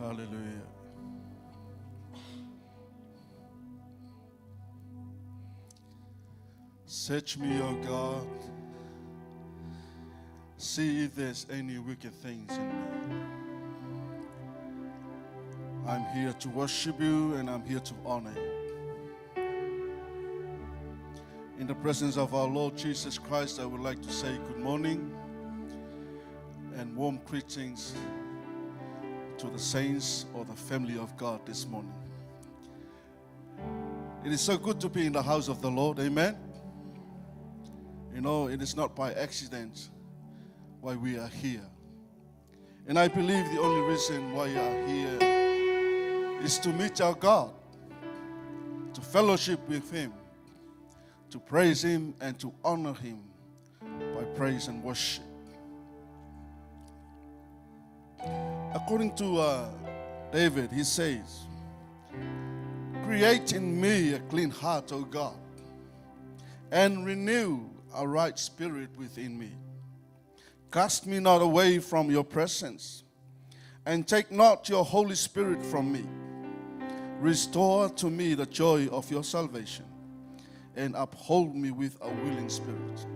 Hallelujah. Search me, O God. See if there's any wicked things in me. I'm here to worship you and I'm here to honor you. In the presence of our Lord Jesus Christ, I would like to say good morning and warm greetings to the saints or the family of God this morning. It is so good to be in the house of the Lord, amen. You know, it is not by accident why we are here. And I believe the only reason why we are here is to meet our God, to fellowship with Him, to praise Him and to honor Him by praise and worship. According to David, he says, "Create in me a clean heart, O God, and renew a right spirit within me. Cast me not away from your presence, and take not your Holy Spirit from me. Restore to me the joy of your salvation, and uphold me with a willing spirit."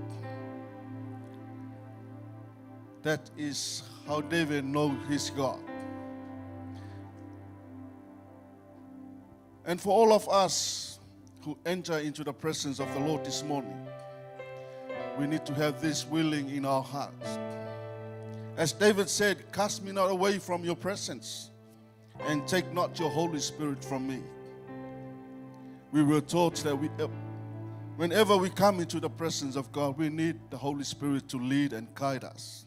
That is how David knows his God. And for all of us who enter into the presence of the Lord this morning, we need to have this willing in our hearts. As David said, "Cast me not away from your presence, and take not your Holy Spirit from me." We were taught that whenever we come into the presence of God, we need the Holy Spirit to lead and guide us.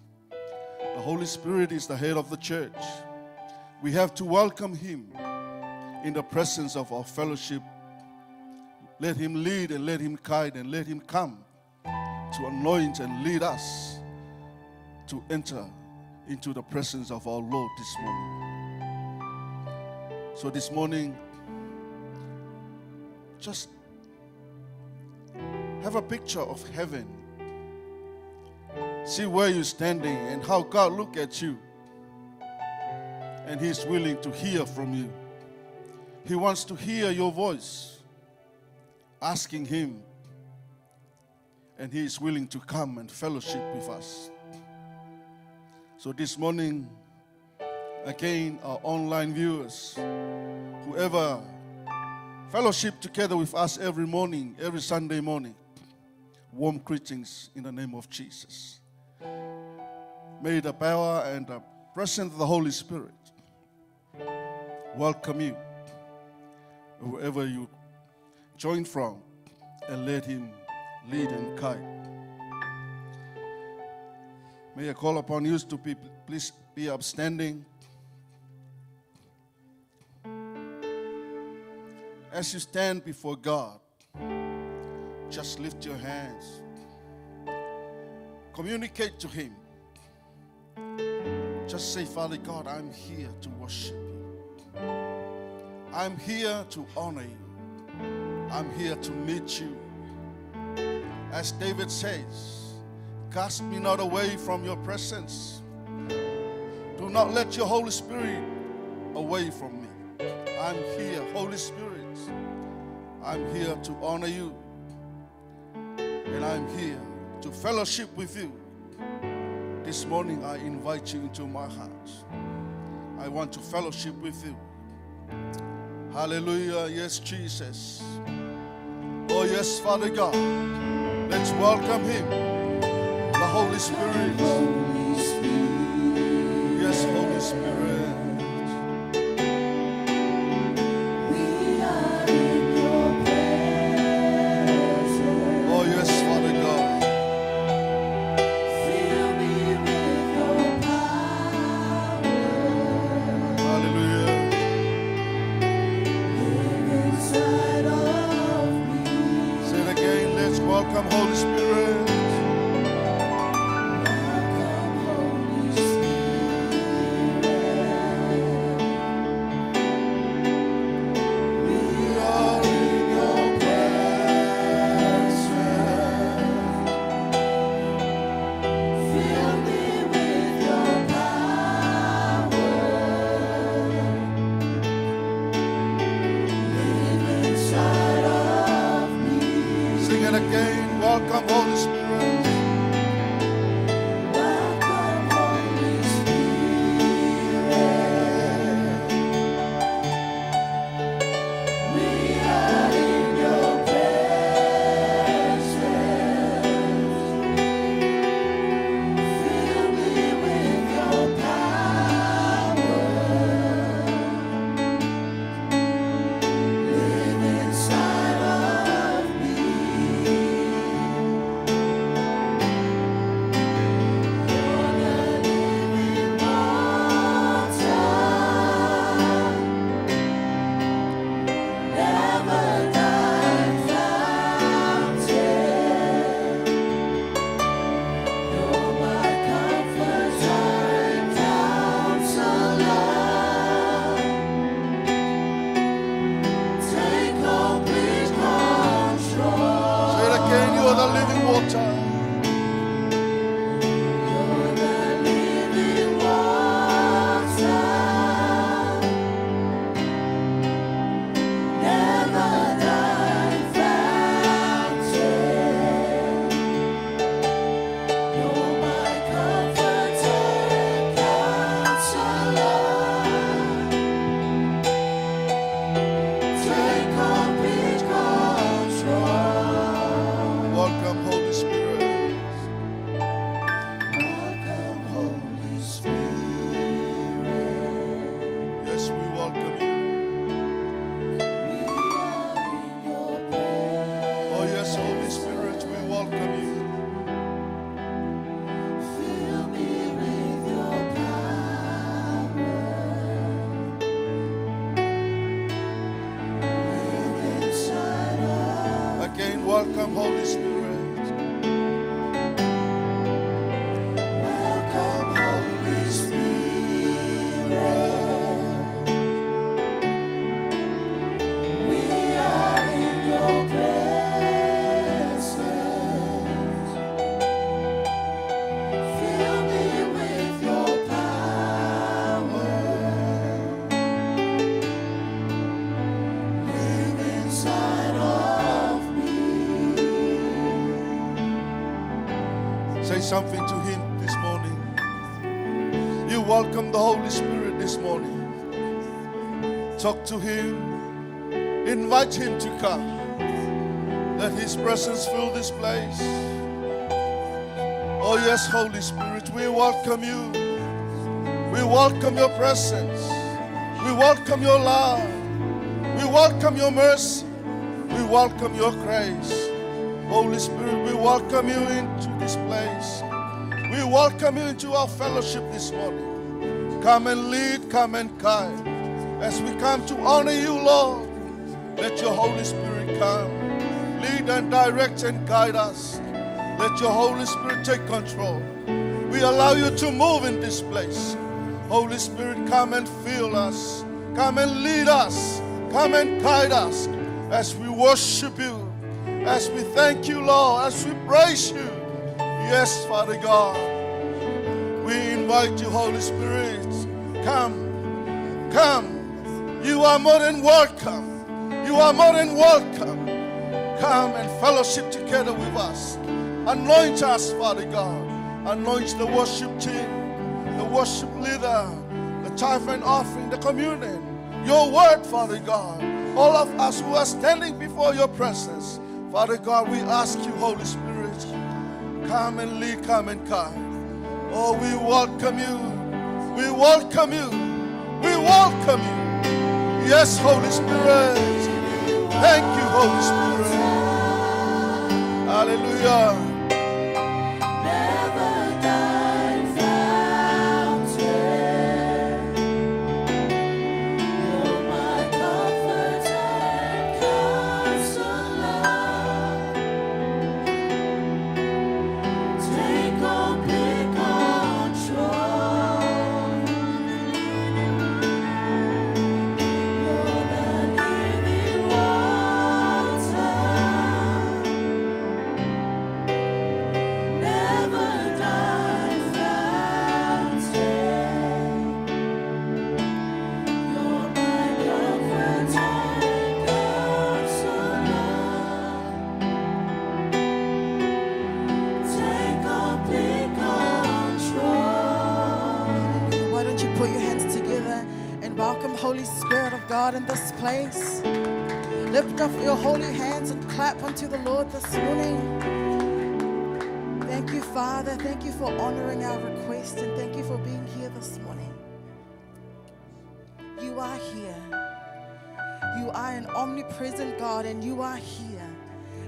The Holy Spirit is the head of the church. We have to welcome Him in the presence of our fellowship. Let Him lead and let Him guide and let Him come to anoint and lead us to enter into the presence of our Lord this morning. So this morning, just have a picture of heaven. See where you're standing and how God looks at you. And He's willing to hear from you. He wants to hear your voice, asking Him. And He is willing to come and fellowship with us. So this morning, again, our online viewers, whoever fellowship together with us every morning, every Sunday morning, warm greetings in the name of Jesus. May the power and the presence of the Holy Spirit welcome you, wherever you join from, and let Him lead and guide. May I call upon you to please be upstanding. As you stand before God, just lift your hands. Communicate to Him. Just say, "Father God, I'm here to worship you. I'm here to honor you. I'm here to meet you." As David says, "Cast me not away from your presence. Do not let your Holy Spirit away from me." I'm here, Holy Spirit. I'm here to honor you. And I'm here to fellowship with you. This morning I invite you into my heart. I want to fellowship with you. Hallelujah. Yes, Jesus. Oh, yes, Father God. Let's welcome Him. The Holy Spirit. Yes, Holy Spirit. Oh, yes, Father God. Welcome, Holy Spirit. Holy Spirit. Welcome, Holy Spirit. We are in your presence. Fill me with your power. Live inside of me. Say something to him this morning. You welcome the Holy Spirit this morning. Talk to him. Invite him to come. Let his presence fill this place. Oh yes, Holy Spirit, we welcome you. We welcome your presence. We welcome your love. We welcome your mercy. We welcome your grace. Holy Spirit, we welcome you into this place. We welcome you into our fellowship this morning. Come and lead, come and guide. As we come to honor you, Lord, let your Holy Spirit come. Lead and direct and guide us. Let your Holy Spirit take control. We allow you to move in this place. Holy Spirit, come and fill us. Come and lead us. Come and guide us as we worship you. As we thank you, Lord, as we praise you. Yes, Father God. We invite you, Holy Spirit. Come. Come. You are more than welcome. You are more than welcome. Come and fellowship together with us. Anoint us, Father God. Anoint the worship team, the worship leader, the tithe and offering, the communion. Your word, Father God. All of us who are standing before your presence. Father God, we ask you, Holy Spirit, come and lead, come and guide. Oh, we welcome you. We welcome you. We welcome you. Yes, Holy Spirit. Thank you, Holy Spirit. Hallelujah. Never die fountain. You're my comfort and counselor. Take complete control. You're the living water. Never die fountain. You're my comfort and counselor. Take complete control. Why don't you put your hands together and welcome Holy Spirit of God in this place. Lift up your holy hands and clap unto the Lord this morning. Thank you, Father. Thank you for honoring our request and thank you for being here this morning. You are here. You are an omnipresent God and you are here.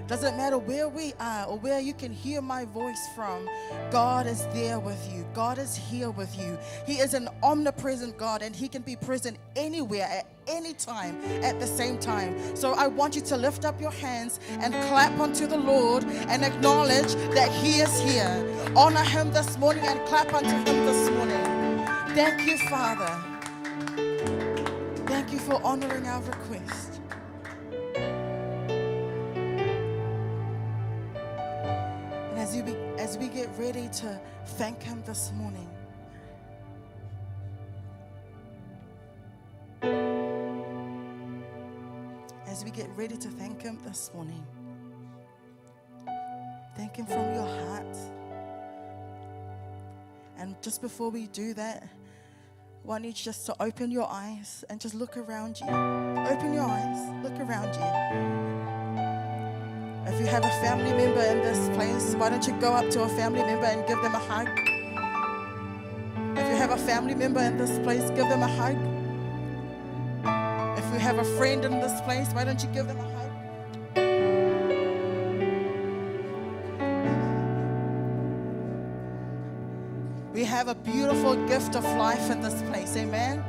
Doesn't matter where we are or where you can hear my voice from, God is there with you. God is here with you. He is an omnipresent God and he can be present anywhere at any time at the same time. So I want you to lift up your hands and clap unto the Lord and acknowledge that he is here. Honor him this morning and clap unto him this morning. Thank you, Father. Thank you for honoring our request. And as we get ready to thank him this morning, as we get ready to thank him this morning, thank him from your heart. And just before we do that, I want you just to open your eyes and just look around you. Open your eyes, look around you. If you have a family member in this place, why don't you go up to a family member and give them a hug? If you have a family member in this place, give them a hug. If you have a friend in this place, why don't you give them a hug? We have a beautiful gift of life in this place, amen?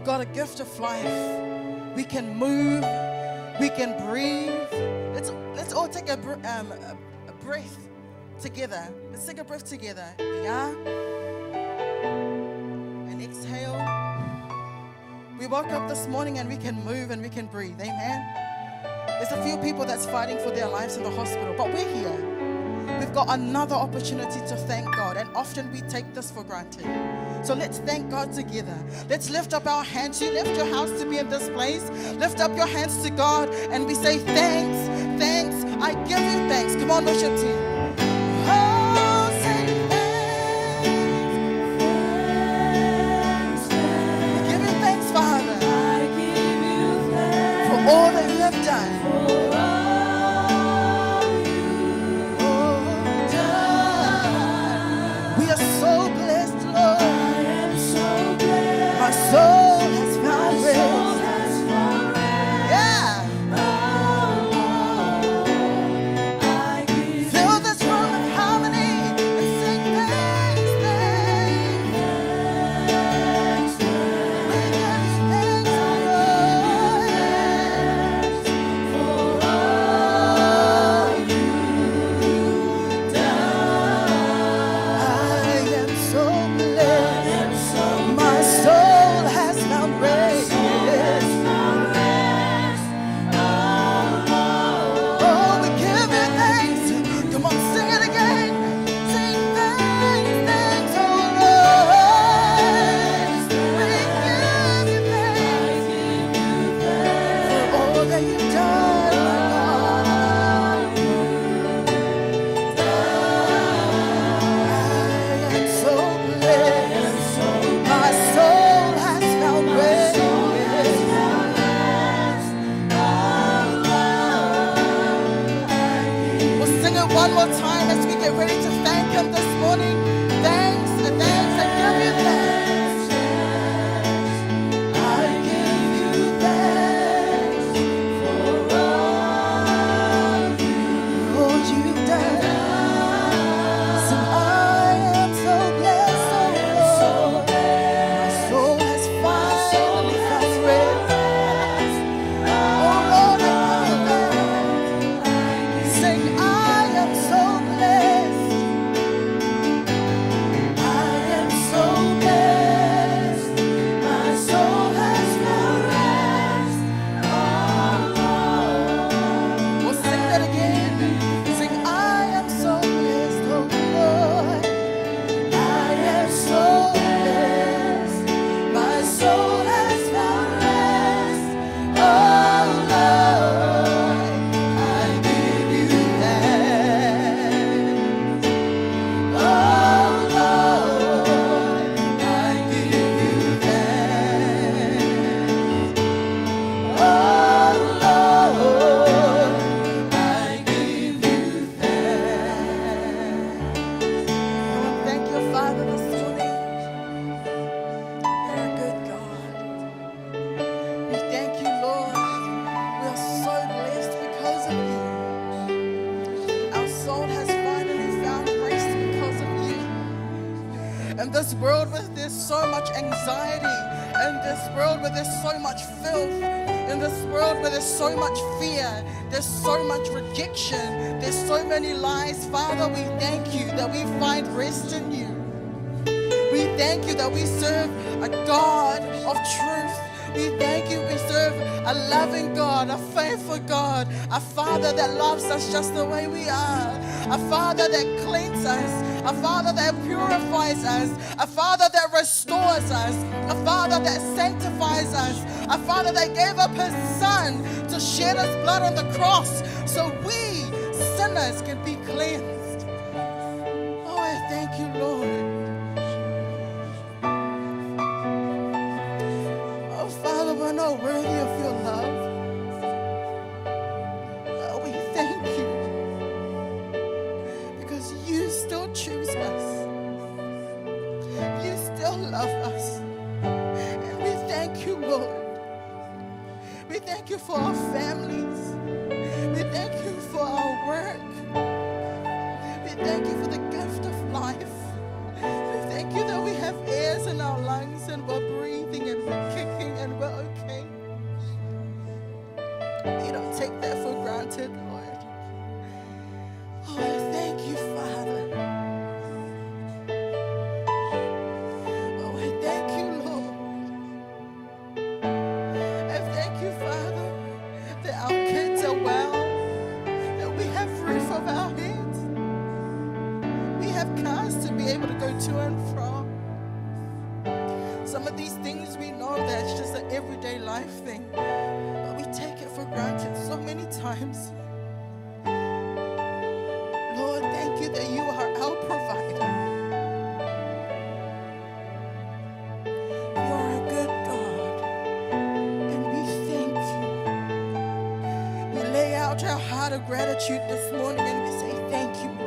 got a gift of life. We can move. We can breathe. Let's all take a breath together. Let's take a breath together. Yeah. And exhale. We woke up this morning and we can move and we can breathe. Amen. There's a few people that's fighting for their lives in the hospital, but we're here. We've got another opportunity to thank God, and often we take this for granted. So let's thank God together. Let's lift up our hands. You left your house to be in this place. Lift up your hands to God and we say thanks, thanks. I give you thanks. Come on, worship team. Oh, say thanks. We give you thanks, Father, for all that you have done. My soul has found rest. Yeah. Fill this room with harmony and sing thanks, thanks. We give thanks, Lord, for all you've done. I am so blessed. My soul has found rest. Oh, we give you thanks. Come on, sing it again. Sing thanks, thanks, oh Lord. We give you thanks for all that you've done, my God. I am so blessed. My soul has found rest. We'll sing it one more time as we get ready to thank Him this morning. Thanks and thanks and give you thanks. I give you thanks for all you've done. So I am so blessed, oh Lord. My soul has finally found rest. Oh Lord, I give you thanks. Sing, I am so blessed. I am so blessed. My soul has found rest. Oh Lord. We'll sing that again. Sing, I am so blessed, oh Lord. I am so blessed. My soul has found rest. Oh Lord, I give you thanks. Oh Lord, I give you thanks. Oh Lord, I give you thanks. Thank you, Father, this morning. You're a good God. We thank you, Lord. We are so blessed because of you. Our soul has finally found rest because of you. In this world where there's so much anxiety, in this world where there's so much filth, in this world where there's so much fear, there's so much rejection, there's so many lies, Father, we thank you that we find rest in you. We thank you that we serve a God of truth. We thank you we serve a loving God, a faithful God, a Father that loves us just the way we are, a Father that cleans us, a Father that purifies us, a Father that restores us, a Father that sanctifies us, a Father that gave up His Son to shed His blood on the cross so we sinners can be cleansed. Oh, I thank you, Lord. Oh, Father, we're not worthy of your love. But we thank you because you still choose us. You still love us. And we thank you, Lord. We thank you for our families. We thank you for our work. We thank you for the gift of life. We thank you that we have airs in our lungs and we're breathing and we're kicking and We have cars to be able to go to and from. Some of these things we know that it's just an everyday life thing, but we take it for granted so many times. Lord, thank you that you are our provider. You're a good God, and we thank you. We lay out our heart of gratitude this morning and we say thank you, Lord.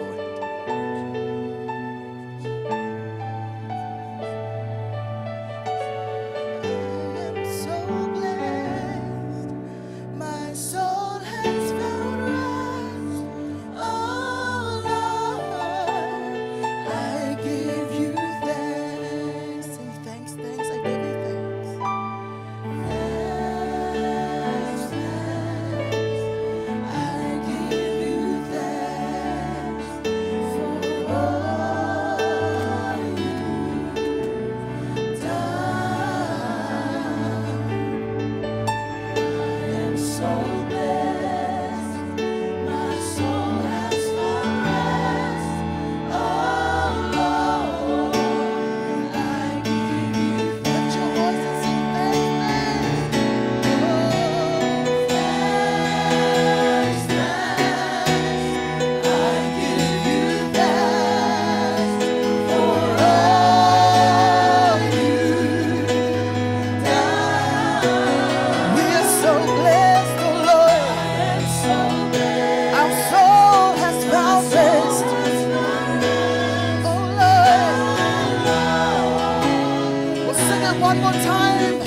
One more time,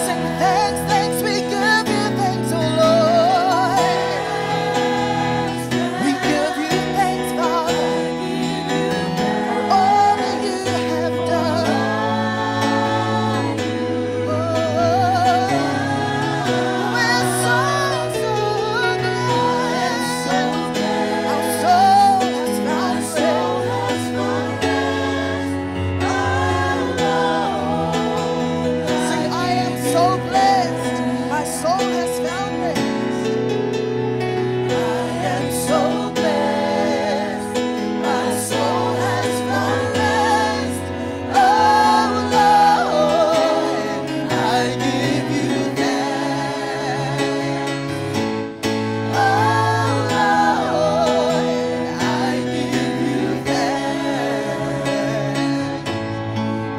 sing thanks, thanks, we give you thanks, oh Lord. We give you thanks, Father, for all that you have done. Oh, we're so glad. Our soul has found so blessed, my soul has found rest. I am so blessed, my soul has found rest. Oh Lord, I give you thanks. Oh Lord, I give you thanks.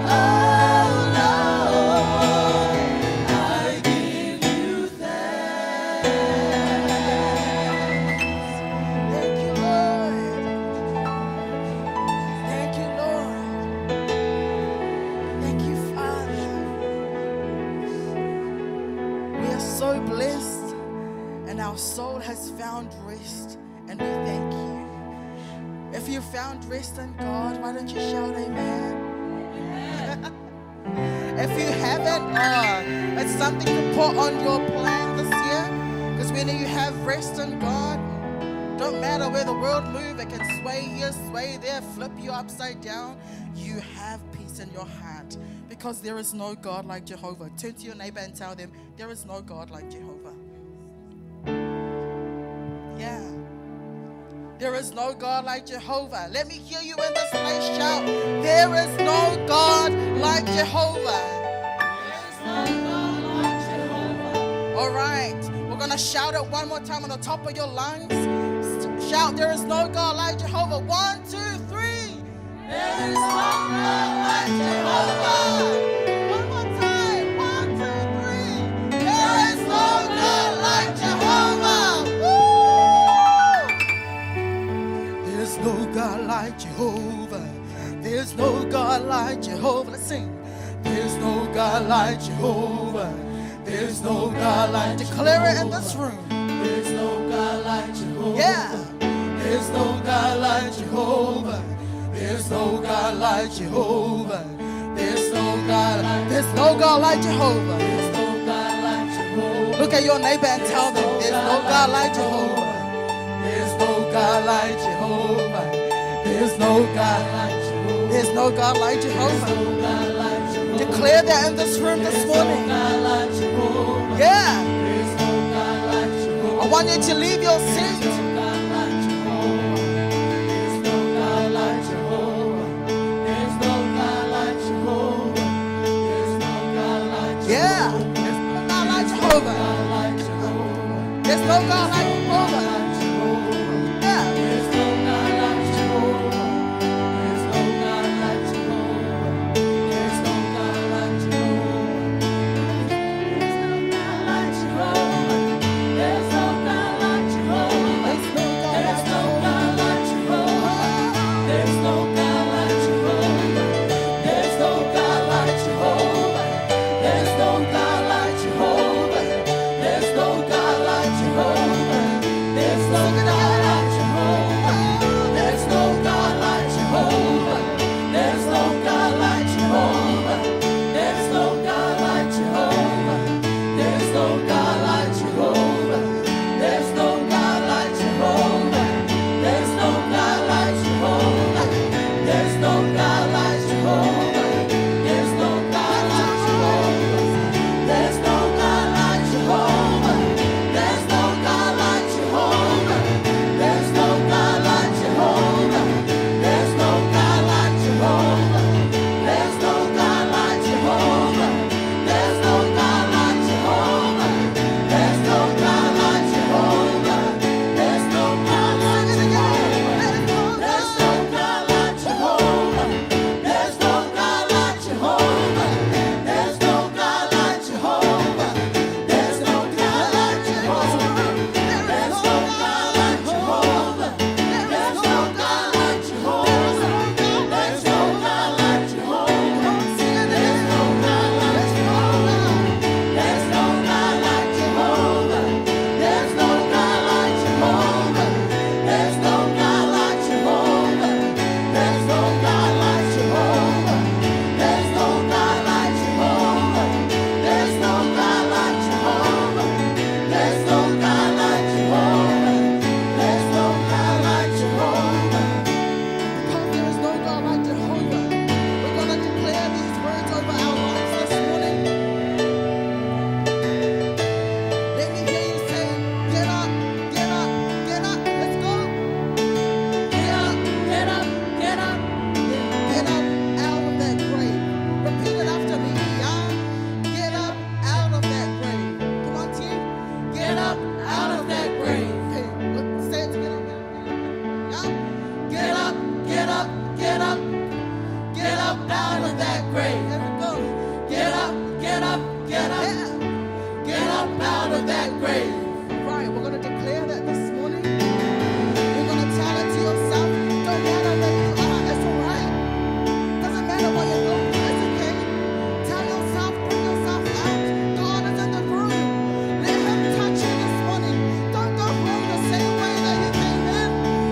Oh so blessed, and our soul has found rest, and we thank you. If you found rest in God, why don't you shout amen? If you haven't, it's something to put on your plan this year, because when you have rest in God, don't matter where the world moves, it can sway here, sway there, flip you upside down. You have peace in your heart, because there is no God like Jehovah. Turn to your neighbor and tell them, there is no God like Jehovah. Yeah. There is no God like Jehovah. Let me hear you in this place shout, there is no God like Jehovah. All right. We're going to shout it one more time on the top of your lungs. Shout, there is no God like Jehovah. 1, 2, 3. There is no God like Jehovah. One more time. 1, 2, 3. There is no God like Jehovah. Woo! There's no God like Jehovah. There's no God like Jehovah. Let's sing. There's no God like Jehovah. There's no God like Jehovah. Declare it in this room. There's no God like Jehovah. Yeah. There's no God like Jehovah. There's no God like Jehovah. There's no God like Jehovah. There's no God like Jehovah. Look at your neighbor and tell them, there's no God like Jehovah. There's no God like Jehovah. There's no God like Jehovah. There's no God like Jehovah. Declare that in this room this morning. Yeah. I want you to leave your seat. up out of that grave. Here we go. Get up, get up, get up. Yeah. Get up out of that grave. Right, we're going to declare that this morning. You're going to tell it to yourself. Don't matter where you are, it's all right. Doesn't matter what you're going through, it's okay. Tell yourself, bring yourself out. God is in the room. Let Him touch you this morning. Don't go home the same way that you came in.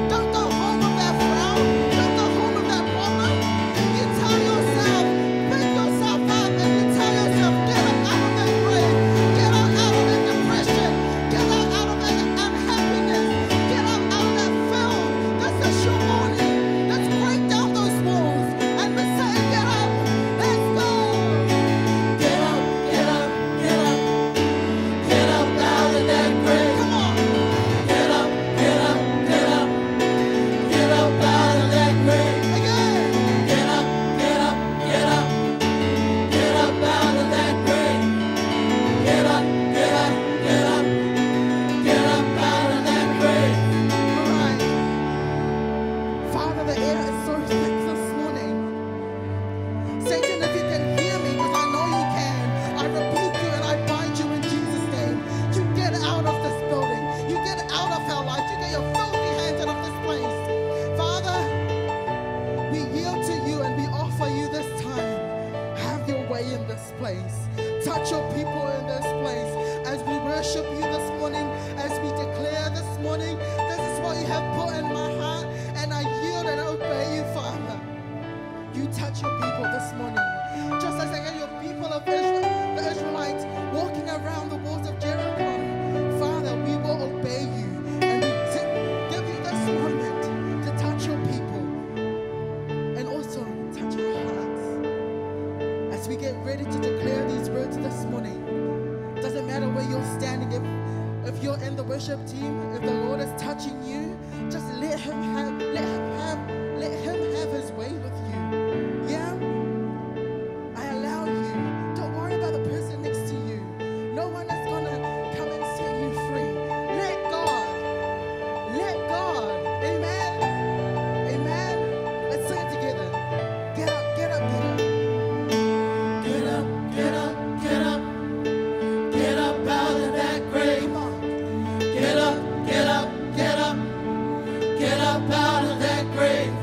Don't go home with that frown. Don't go home with that problem. You tell yourself, pick yourself up, and you tell yourself, get up out of that grave. Get up out of that depression. Get up out of that unhappiness. Get up out of that film. This is your morning. Let's break down those walls. And we say, get up. Let's go. Get up, get up, get up. Get up out of that grave. Come on. Get up, get up, get up. Get up out of that grave. Again. Get up, get up, get up. Get up out of that grave. Get up, get up, get up. Get up out of that grave. All right. Father, the air is so thick this morning. Satan, if you can hear me, because I know you can, I rebuke you and I bind you in Jesus' name. You get out of this building. You get out of our life. You get your filthy hands out of this place. Father, we yield to you and we offer you this time. Have your way in this place. Touch your people in this place. As we worship you this morning, as we declare this morning, this is what you have put in my heart, and I yield and obey you, Father. You touch your people this morning. Just as I get your people of Israel, the Israelites, walking around the walls of Jericho. Father, we will obey you. And we give you this moment to touch your people. And also touch our hearts. As we get ready to declare these words this morning, doesn't matter where you're standing, if you're in the worship team, if the Lord is touching you, just let him have his way with you. Yeah? I allow you. Don't worry about the person next to you. No one is gonna come and set you free. Let God. Let God. Amen. Amen. Let's sing it together. Get up, get up, get up. Get up, get up, get up. Get up out of that grave. Come on. Get up, get up, get up. Get up out of that grave.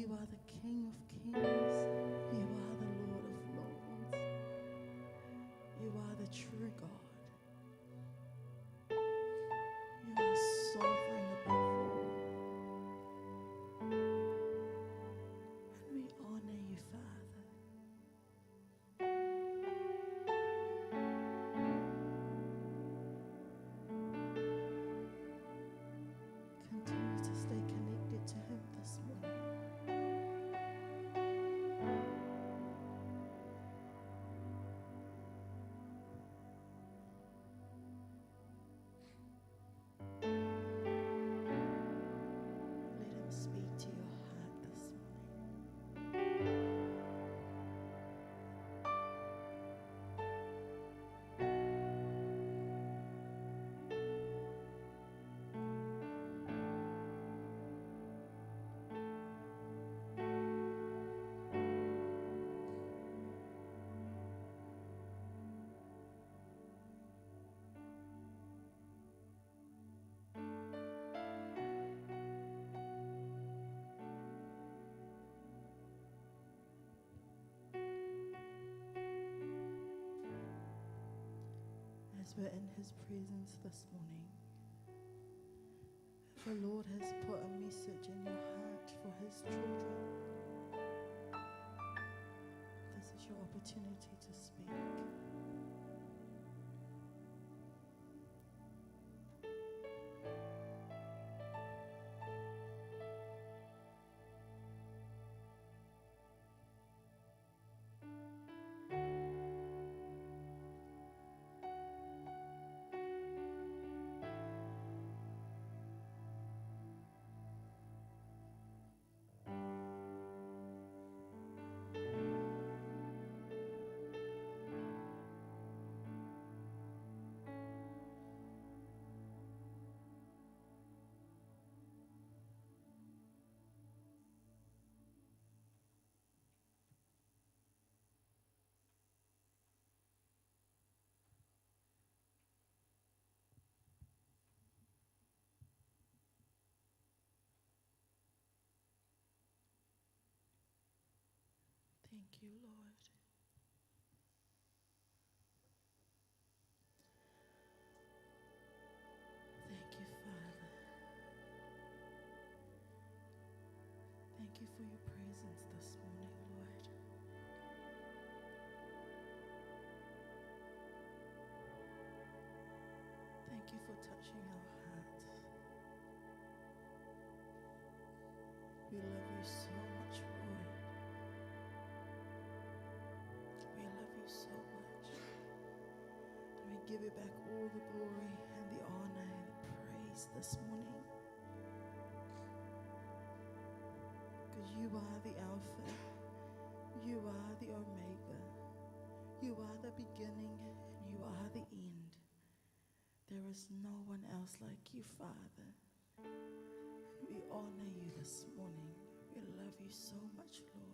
You are the King of Kings. You are the Lord of Lords. You are the true God. You are sovereign above all. And we honor you, Father. Continue to stay connected to Him this morning. Let Him speak to your heart this morning. As we're in His presence this morning, if the Lord has put a message in your heart for His children, this is your opportunity to speak. Thank you, Lord. Thank you, Father. Thank you for your presence this morning, Lord. Thank you for touching our hearts. We love you so much, Lord. We love you so much. And we give you back all the glory and the honor and the praise this morning. Because you are the Alpha, you are the Omega, you are the beginning and you are the end. There is no one else like you, Father. We honor you this morning. We love you so much, Lord.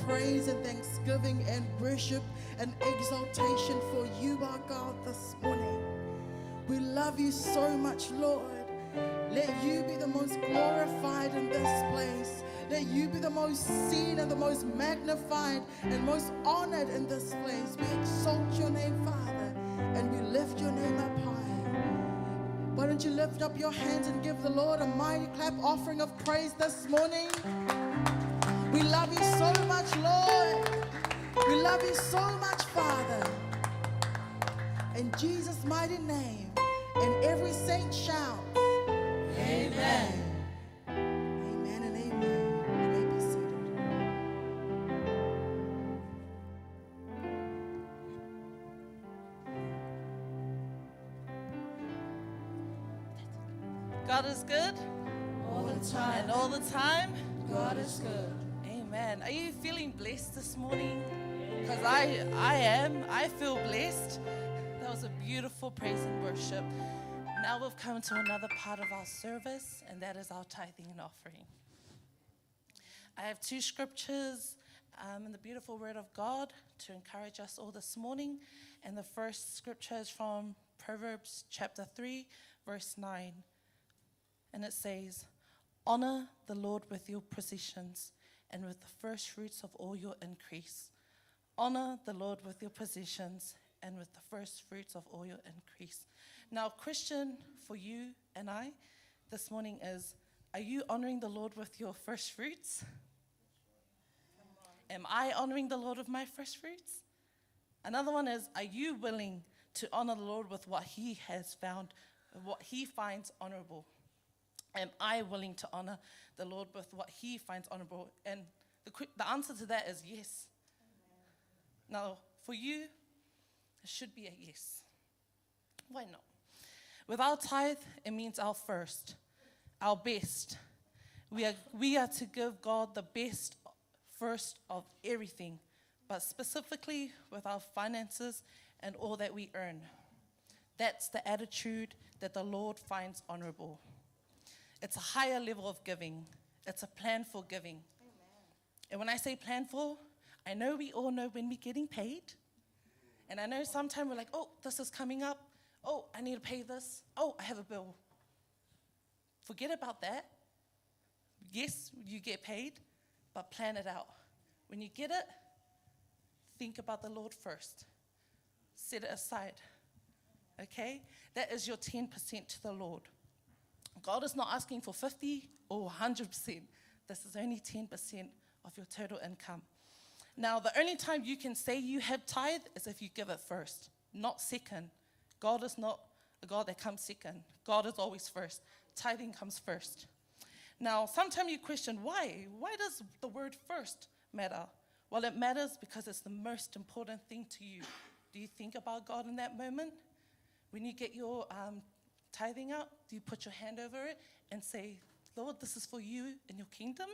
praise and thanksgiving and worship and exaltation for you, our God, this morning. We love you so much, Lord. Let you be the most glorified in this place. Let you be the most seen and the most magnified and most honored in this place. We exalt your name, Father, and we lift your name up high. Why don't you lift up your hands and give the Lord a mighty clap offering of praise this morning? We love you so much, Lord. We love you so much, Father. In Jesus' mighty name, and every saint shouts, Amen. Amen and amen. You may be seated. God is good, All the time. and all the time. God is good. Amen. Are you feeling blessed this morning? Because I am. I feel blessed. That was a beautiful praise and worship. Now we've come to another part of our service, and that is our tithing and offering. I have two scriptures in the beautiful Word of God to encourage us all this morning. And the first scripture is from Proverbs chapter 3, verse 9. And it says, "Honor the Lord with your possessions and with the first fruits of all your increase." Honor the Lord with your possessions and with the first fruits of all your increase. Now, question for you and I this morning is, are you honoring the Lord with your first fruits? Am I honoring the Lord with my first fruits? Another one is, are you willing to honor the Lord with what He has found, what He finds honorable? Am I willing to honor the Lord with what He finds honorable? And the answer to that is yes. Now, for you, it should be a yes. Why not? With our tithe, it means our first, our best. We are to give God the best first of everything, but specifically with our finances and all that we earn. That's the attitude that the Lord finds honorable. It's a higher level of giving. It's a plan for giving. Amen. And when I say plan for, I know we all know when we're getting paid. And I know sometimes we're like, oh, this is coming up. Oh, I need to pay this. Oh, I have a bill. Forget about that. Yes, you get paid, but plan it out. When you get it, think about the Lord first. Set it aside. Okay? That is your 10% to the Lord. God is not asking for 50 or 100%. This is only 10% of your total income. Now, the only time you can say you have tithe is if you give it first, not second. God is not a God that comes second. God is always first. Tithing comes first. Now, sometimes you question, why? Why does the word first matter? Well, it matters because it's the most important thing to you. Do you think about God in that moment? When you get your tithing out, do you put your hand over it and say, Lord, this is for you and your kingdom?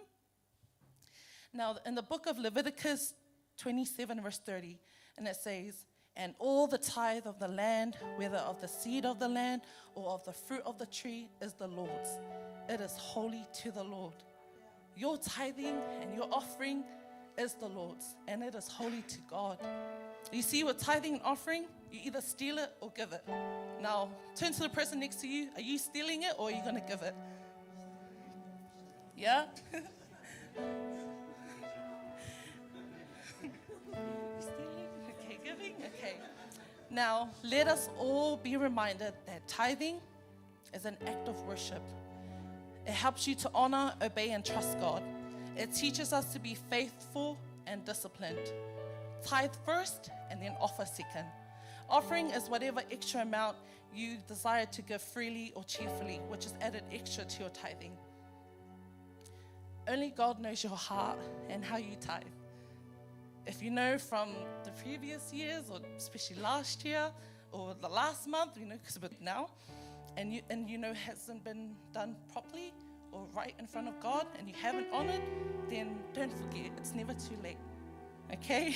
Now, in the book of Leviticus 27, verse 30, and it says, "And all the tithe of the land, whether of the seed of the land or of the fruit of the tree, is the Lord's. It is holy to the Lord." Your tithing and your offering is the Lord's, and it is holy to God. You see, with tithing and offering, you either steal it or give it. Now, turn to the person next to you. Are you stealing it or are you going to give it? Yeah? Okay, giving? Okay. Now, let us all be reminded that tithing is an act of worship. It helps you to honor, obey, and trust God. It teaches us to be faithful and disciplined. Tithe first and then offer second. Offering is whatever extra amount you desire to give freely or cheerfully, which is added extra to your tithing. Only God knows your heart and how you tithe. If you know from the previous years, or especially last year, or the last month, because of it now, and you know hasn't been done properly or right in front of God, and you haven't honored, then don't forget, it's never too late. Okay?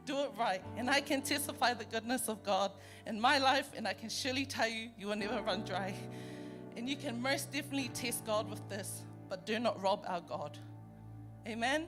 Do it right. And I can testify the goodness of God in my life, and I can surely tell you, you will never run dry. And you can most definitely test God with this, but do not rob our God. Amen?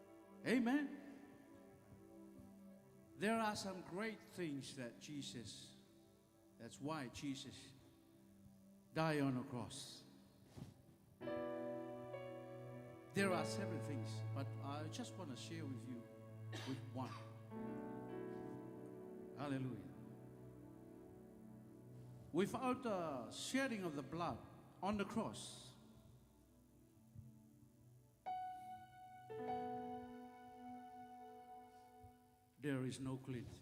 Amen. There are some great things that that's why Jesus died on the cross. There are several things, but I just want to share with you with one. Hallelujah. Without the shedding of the blood on the cross, there is no cleansing.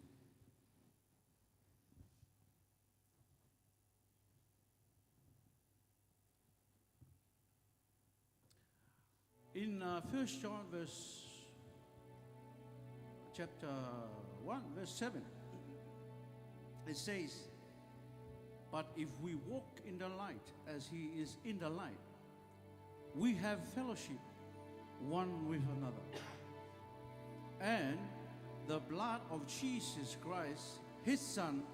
In 1 John chapter 1, verse 7, it says, "But if we walk in the light as he is in the light, we have fellowship one with another. And the blood of Jesus Christ, his Son,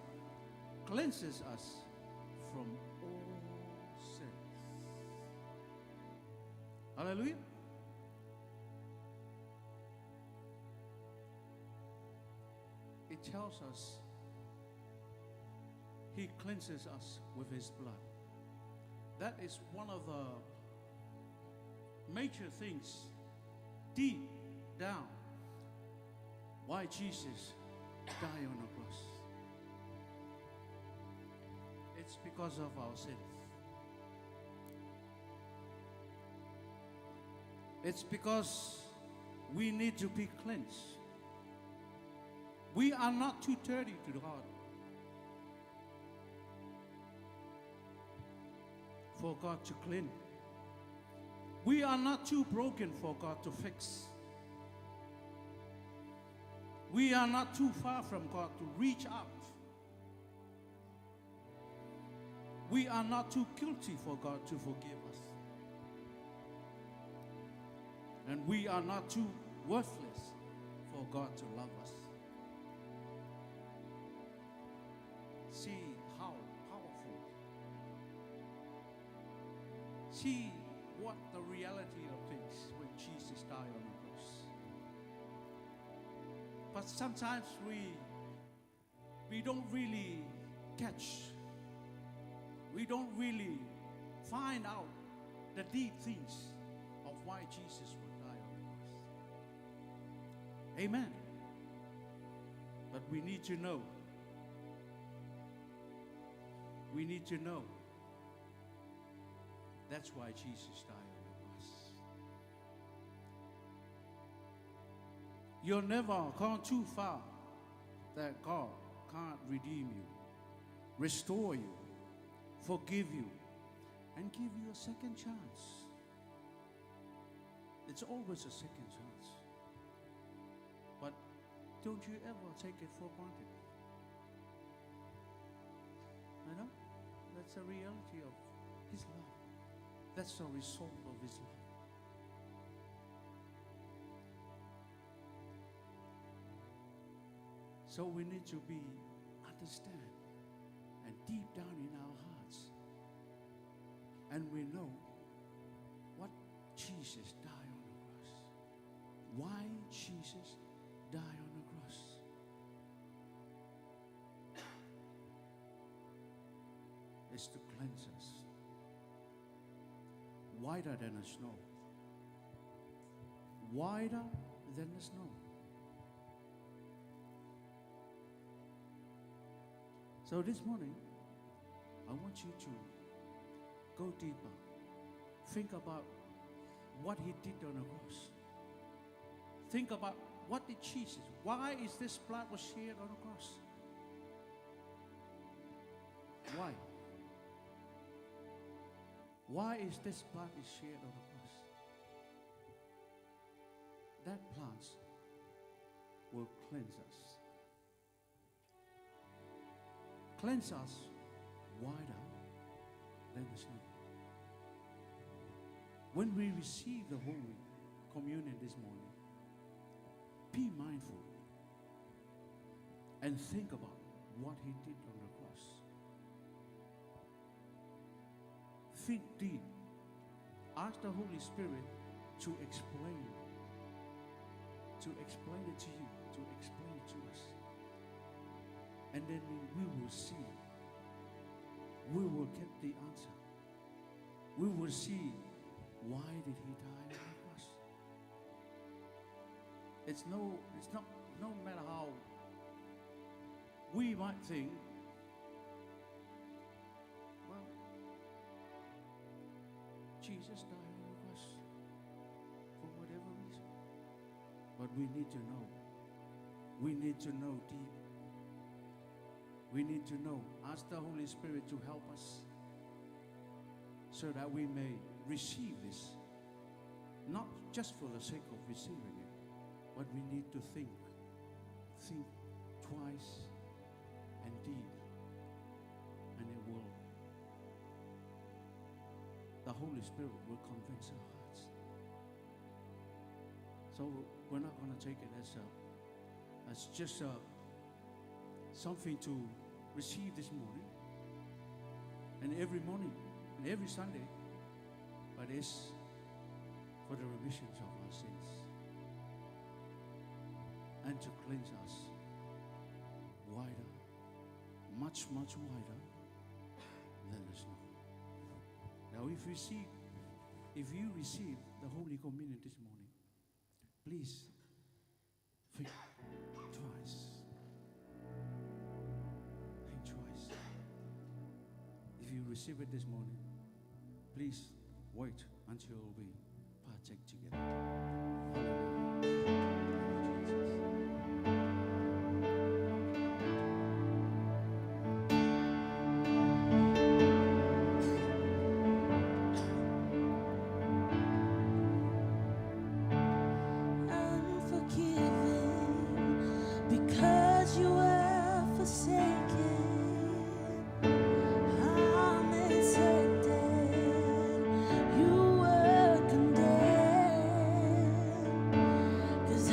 cleanses us from all sins." Hallelujah. It tells us he cleanses us with his blood. That is one of the major things deep down why Jesus died on the cross. It's because of our sins. It's because we need to be cleansed. We are not too dirty to God for God to clean. We are not too broken for God to fix. We are not too far from God to reach out. We are not too guilty for God to forgive us. And we are not too worthless for God to love us. See how powerful. See what the reality of things when Jesus died on the cross. But sometimes we don't really catch. We don't really find out the deep things of why Jesus would die on the cross. Amen. But we need to know. We need to know. That's why Jesus died on the cross. You'll never gone too far that God can't redeem you, restore you, forgive you, and give you a second chance. It's always a second chance. But don't you ever take it for granted. You know? That's the reality of his love. That's the result of his love. So we need to understand, and deep down in our hearts, and we know what Jesus died on the cross. Why Jesus died on the cross. Is to cleanse us whiter than the snow. Whiter than the snow. So this morning, I want you to go deeper. Think about what he did on the cross. Think about what did Jesus, why is this blood was shed on the cross? Why? Why is this blood is shed on the cross? That blood will cleanse us. Cleanse us wider than the snow. When we receive the Holy Communion this morning, be mindful and think about what he did on the cross. Think deep. Ask the Holy Spirit to explain to explain it to you, to explain it to us. And then we will see. We will get the answer. We will see why did he die on the cross. It's not, no matter how we might think, well, Jesus died on the cross for whatever reason. But we need to know. We need to know deep. We need to know. Ask the Holy Spirit to help us so that we may receive this. Not just for the sake of receiving it, but we need to think twice and deep. And it will, the Holy Spirit will convince our hearts. So we're not going to take it as just something to receive this morning and every morning and every Sunday, but it's for the remissions of our sins and to cleanse us wider, much, much wider than the snow. Now, if you receive the Holy Communion this morning, please think twice. Think twice. If you receive it this morning, please wait until we partake together. Hallelujah. Because you were forsaken, I'm accepted. You were condemned. 'Cause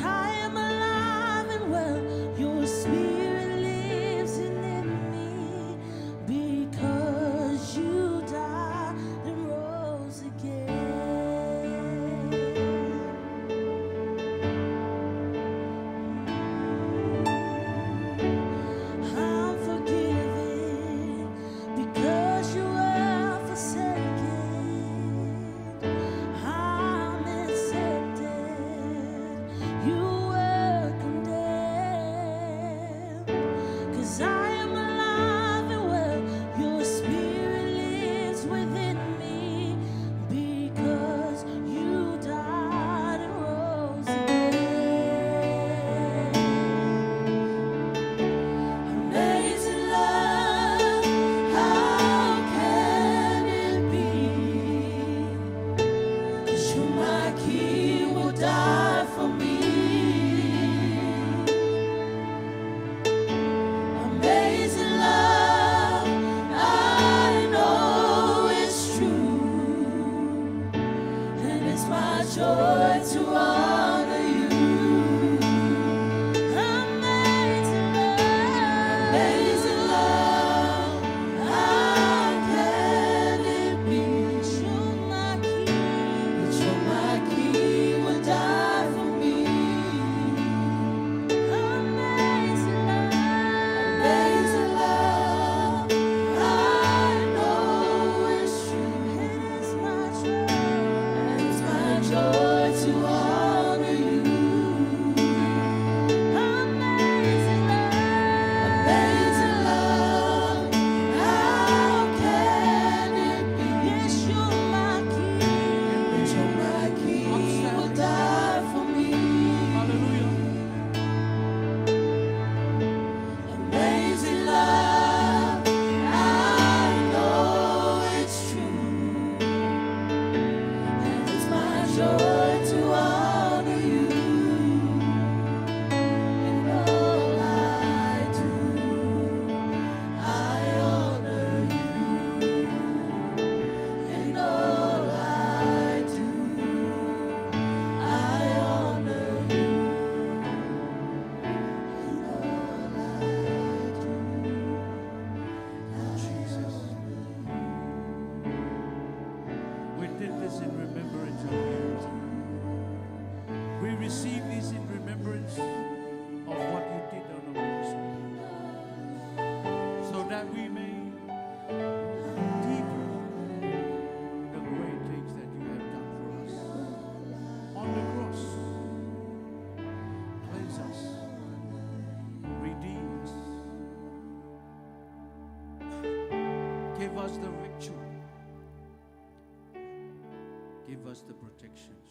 Give us the protections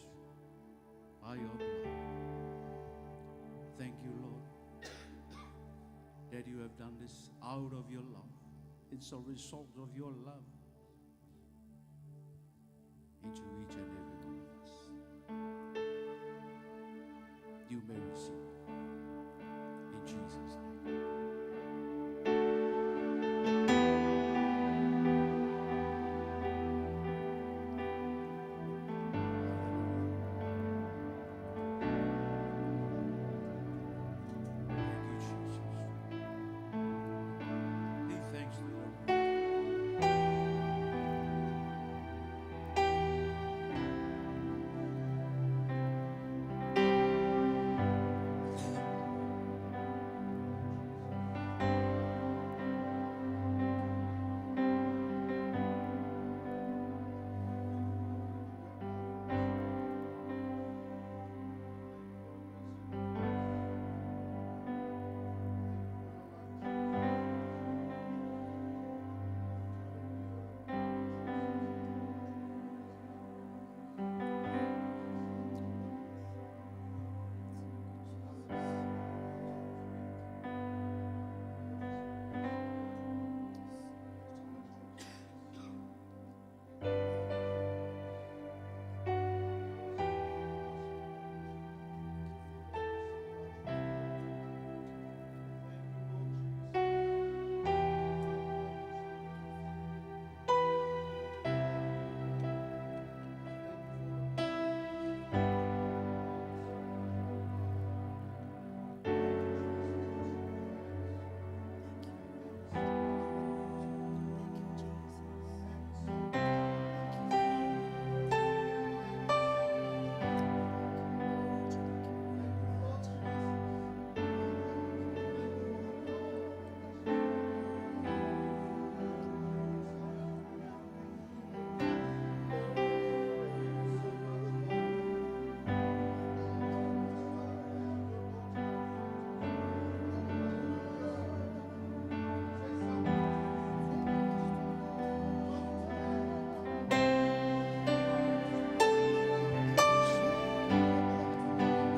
by your blood. Thank you, Lord, that you have done this out of your love. It's a result of your love into each and every one of us. You may receive in Jesus' name. Thank you, Jesus. Give thanks to the Lord.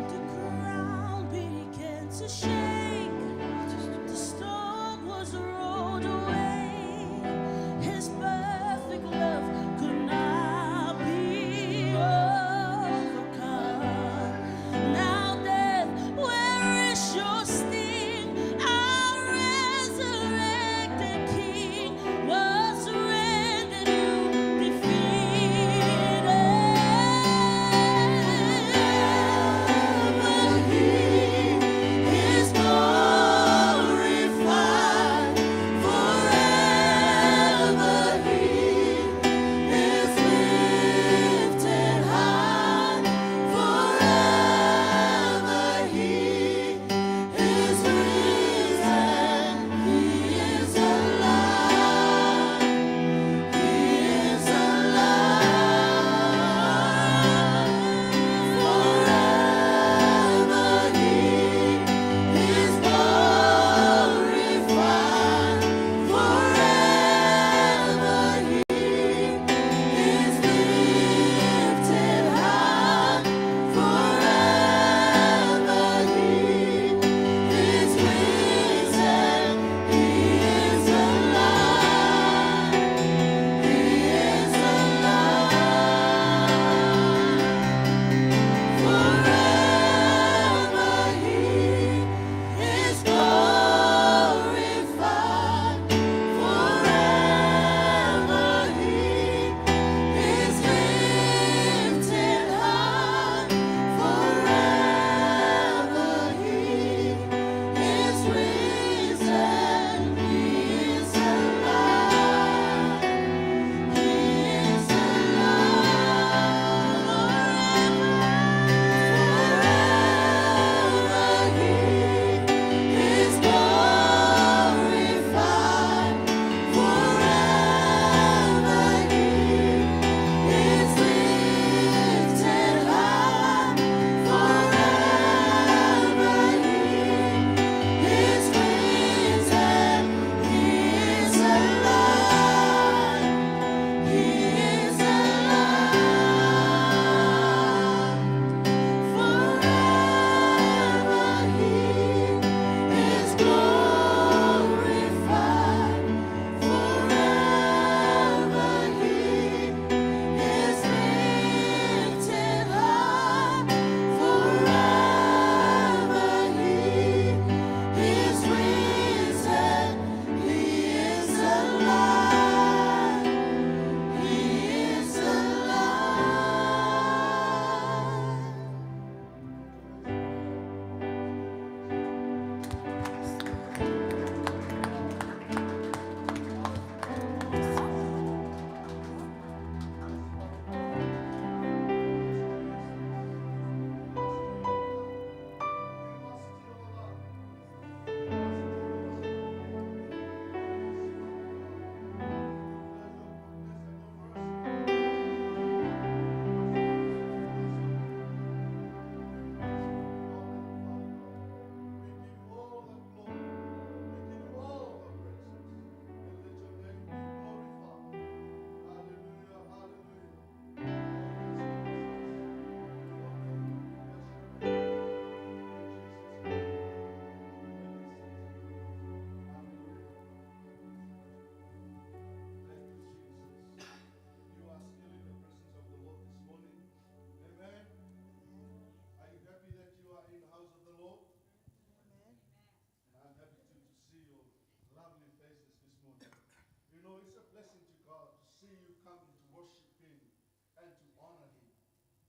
The ground began to shake. The storm was rolled away. His perfect love could not be overcome. Now death, where is your sting? Our resurrected King was surrendered, you defeated. But He is my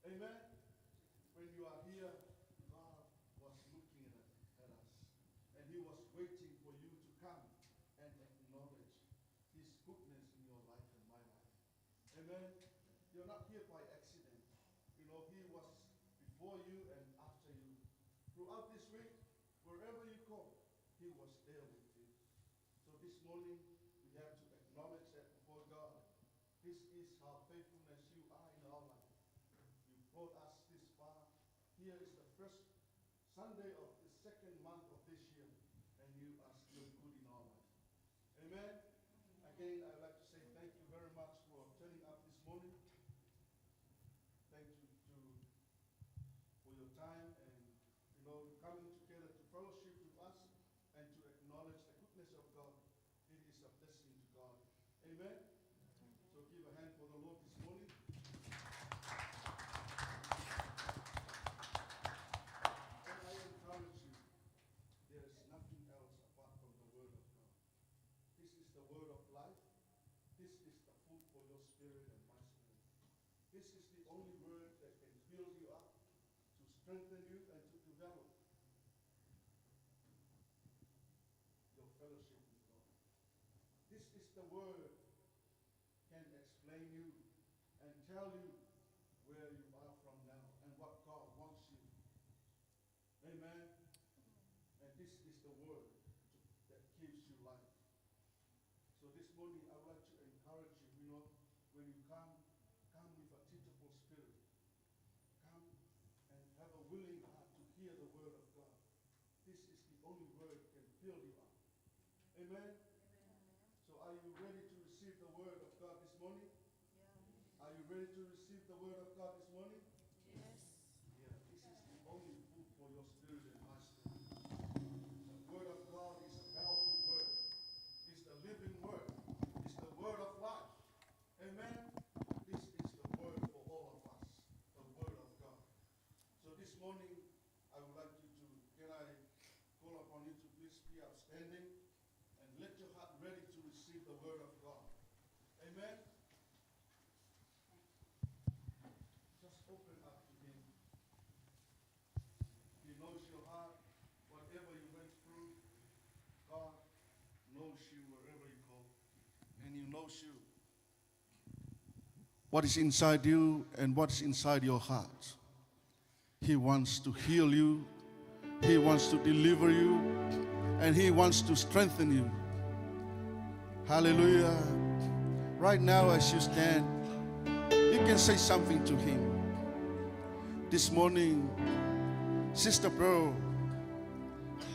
Amen. When you are here, God was looking at us, and He was waiting for you to come and acknowledge His goodness in your life and my life. Amen. You're not here by accident. You know, He was before you and after you. Throughout this week, wherever you go, He was there with you. So this morning, we have to acknowledge that before God. This is how faithfulness you are in our life. You brought us this far. Here is the first Sunday of the second month of this year, and you are still good in our life. Amen. Again, I'd like to say thank you very much for turning up this morning. Thank you for your time and coming together to fellowship with us and to acknowledge the goodness of God. It is a blessing to God. Amen. So give a hand for the Lord this morning. And I encourage you, there is nothing else apart from the Word of God. This is the Word of life. This is the food for your spirit and my spirit. This is the only Word that can build you up, to strengthen you, and to develop your fellowship with God. This is the Word can explain you and tell you where you are from now and what God wants you. Amen. And this is the Word that gives you life. So this morning I would like to encourage you, when you come with a teachable spirit. Come and have a willing heart to hear the Word of God. This is the only Word that can fill you up. Amen. So are you ready to receive the Word of God this morning? Are you ready to receive the Word of God this morning? Yes. Yeah, this is the only food for your spirit and my spirit. The Word of God is a powerful Word. It's the living Word. It's the Word of life. Amen. This is the Word for all of us. The Word of God. So this morning, I would like you to, can I call upon you to please be outstanding and let your heart ready to receive the Word of God. Amen. Just open up to Him. He knows your heart, whatever you went through. God knows you wherever you go, and He knows you. What is inside you and what is inside your heart. He wants to heal you. He wants to deliver you. And He wants to strengthen you. Hallelujah. Right now as you stand, you can say something to Him. This morning, Sister Pearl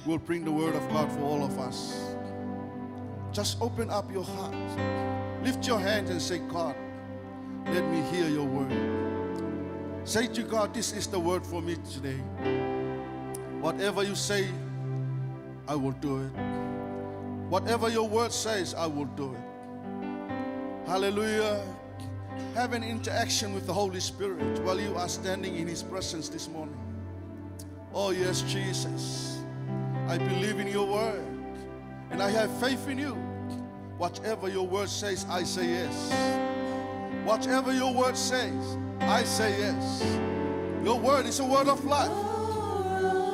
will bring the Word of God for all of us. Just open up your heart. Lift your hands and say, God, let me hear your Word. Say to God, this is the Word for me today. Whatever you say, I will do it. Whatever your Word says, I will do it. Hallelujah. Have an interaction with the Holy Spirit while you are standing in His presence this morning. Oh yes, Jesus. I believe in your Word and I have faith in you. Whatever your Word says, I say yes. Whatever your Word says, I say yes. Your Word is a word of life.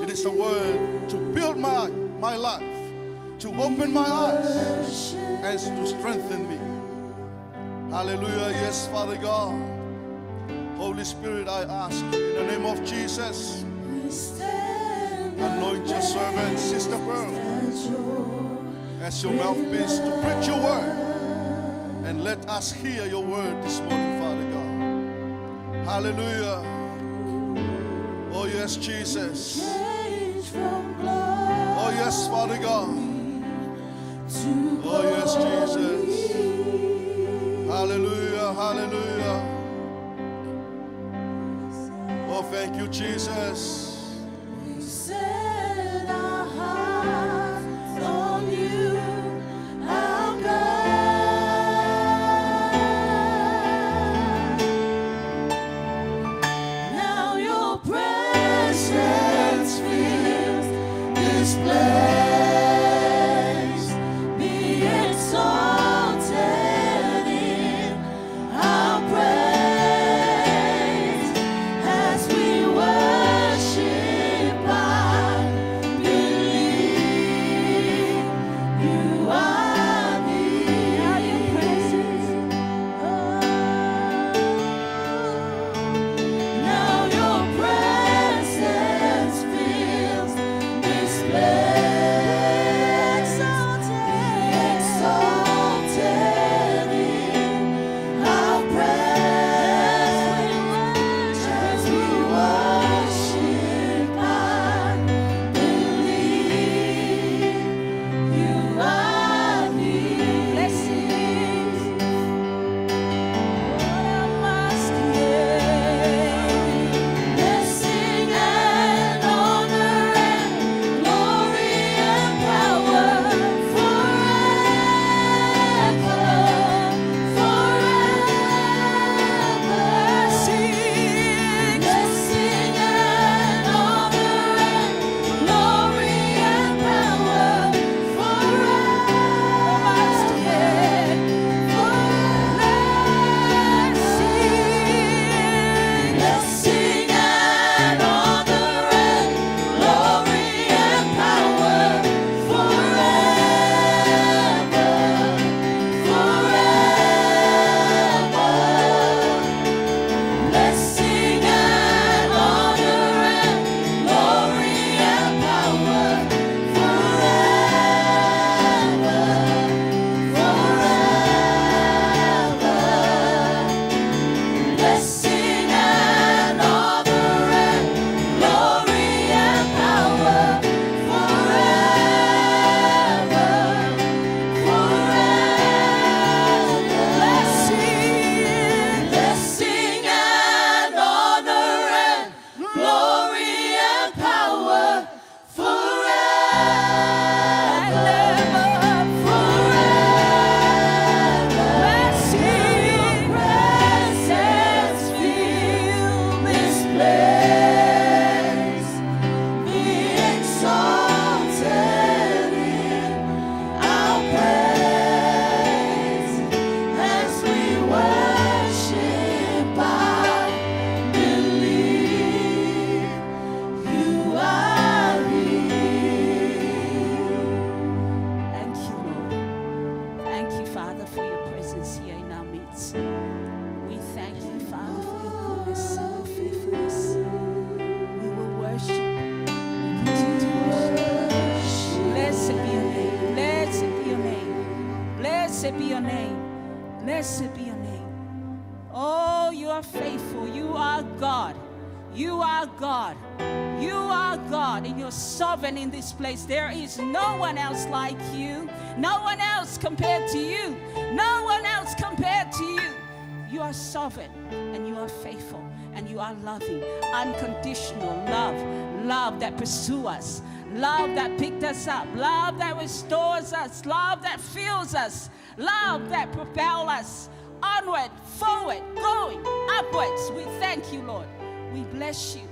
It is a word to build my life, to open my eyes, and to strengthen me. Hallelujah. Yes, Father God. Holy Spirit, I ask you in the name of Jesus, anoint your servant, Sister Pearl, as your mouthpiece to preach your word. And let us hear your word this morning, Father God. Hallelujah. Oh yes, Jesus. Oh yes, Father God. Oh yes, Jesus. Hallelujah, hallelujah. Oh, thank you, Jesus. We set our hearts on you, our God. Now your presence fills this place. Be exalted in our praise. Blessed be your name. Oh, you are faithful. You are God. You are God. You are God, and you're sovereign in this place. There is no one else like you. No one else compared to you. No one else compared to you. You are sovereign, and you are faithful, and you are loving, unconditional love. Love that pursues us. Love that picked us up. Love that restores us. Love that fills us. Love that propels us onward, forward, going, upwards. We thank you, Lord. We bless you.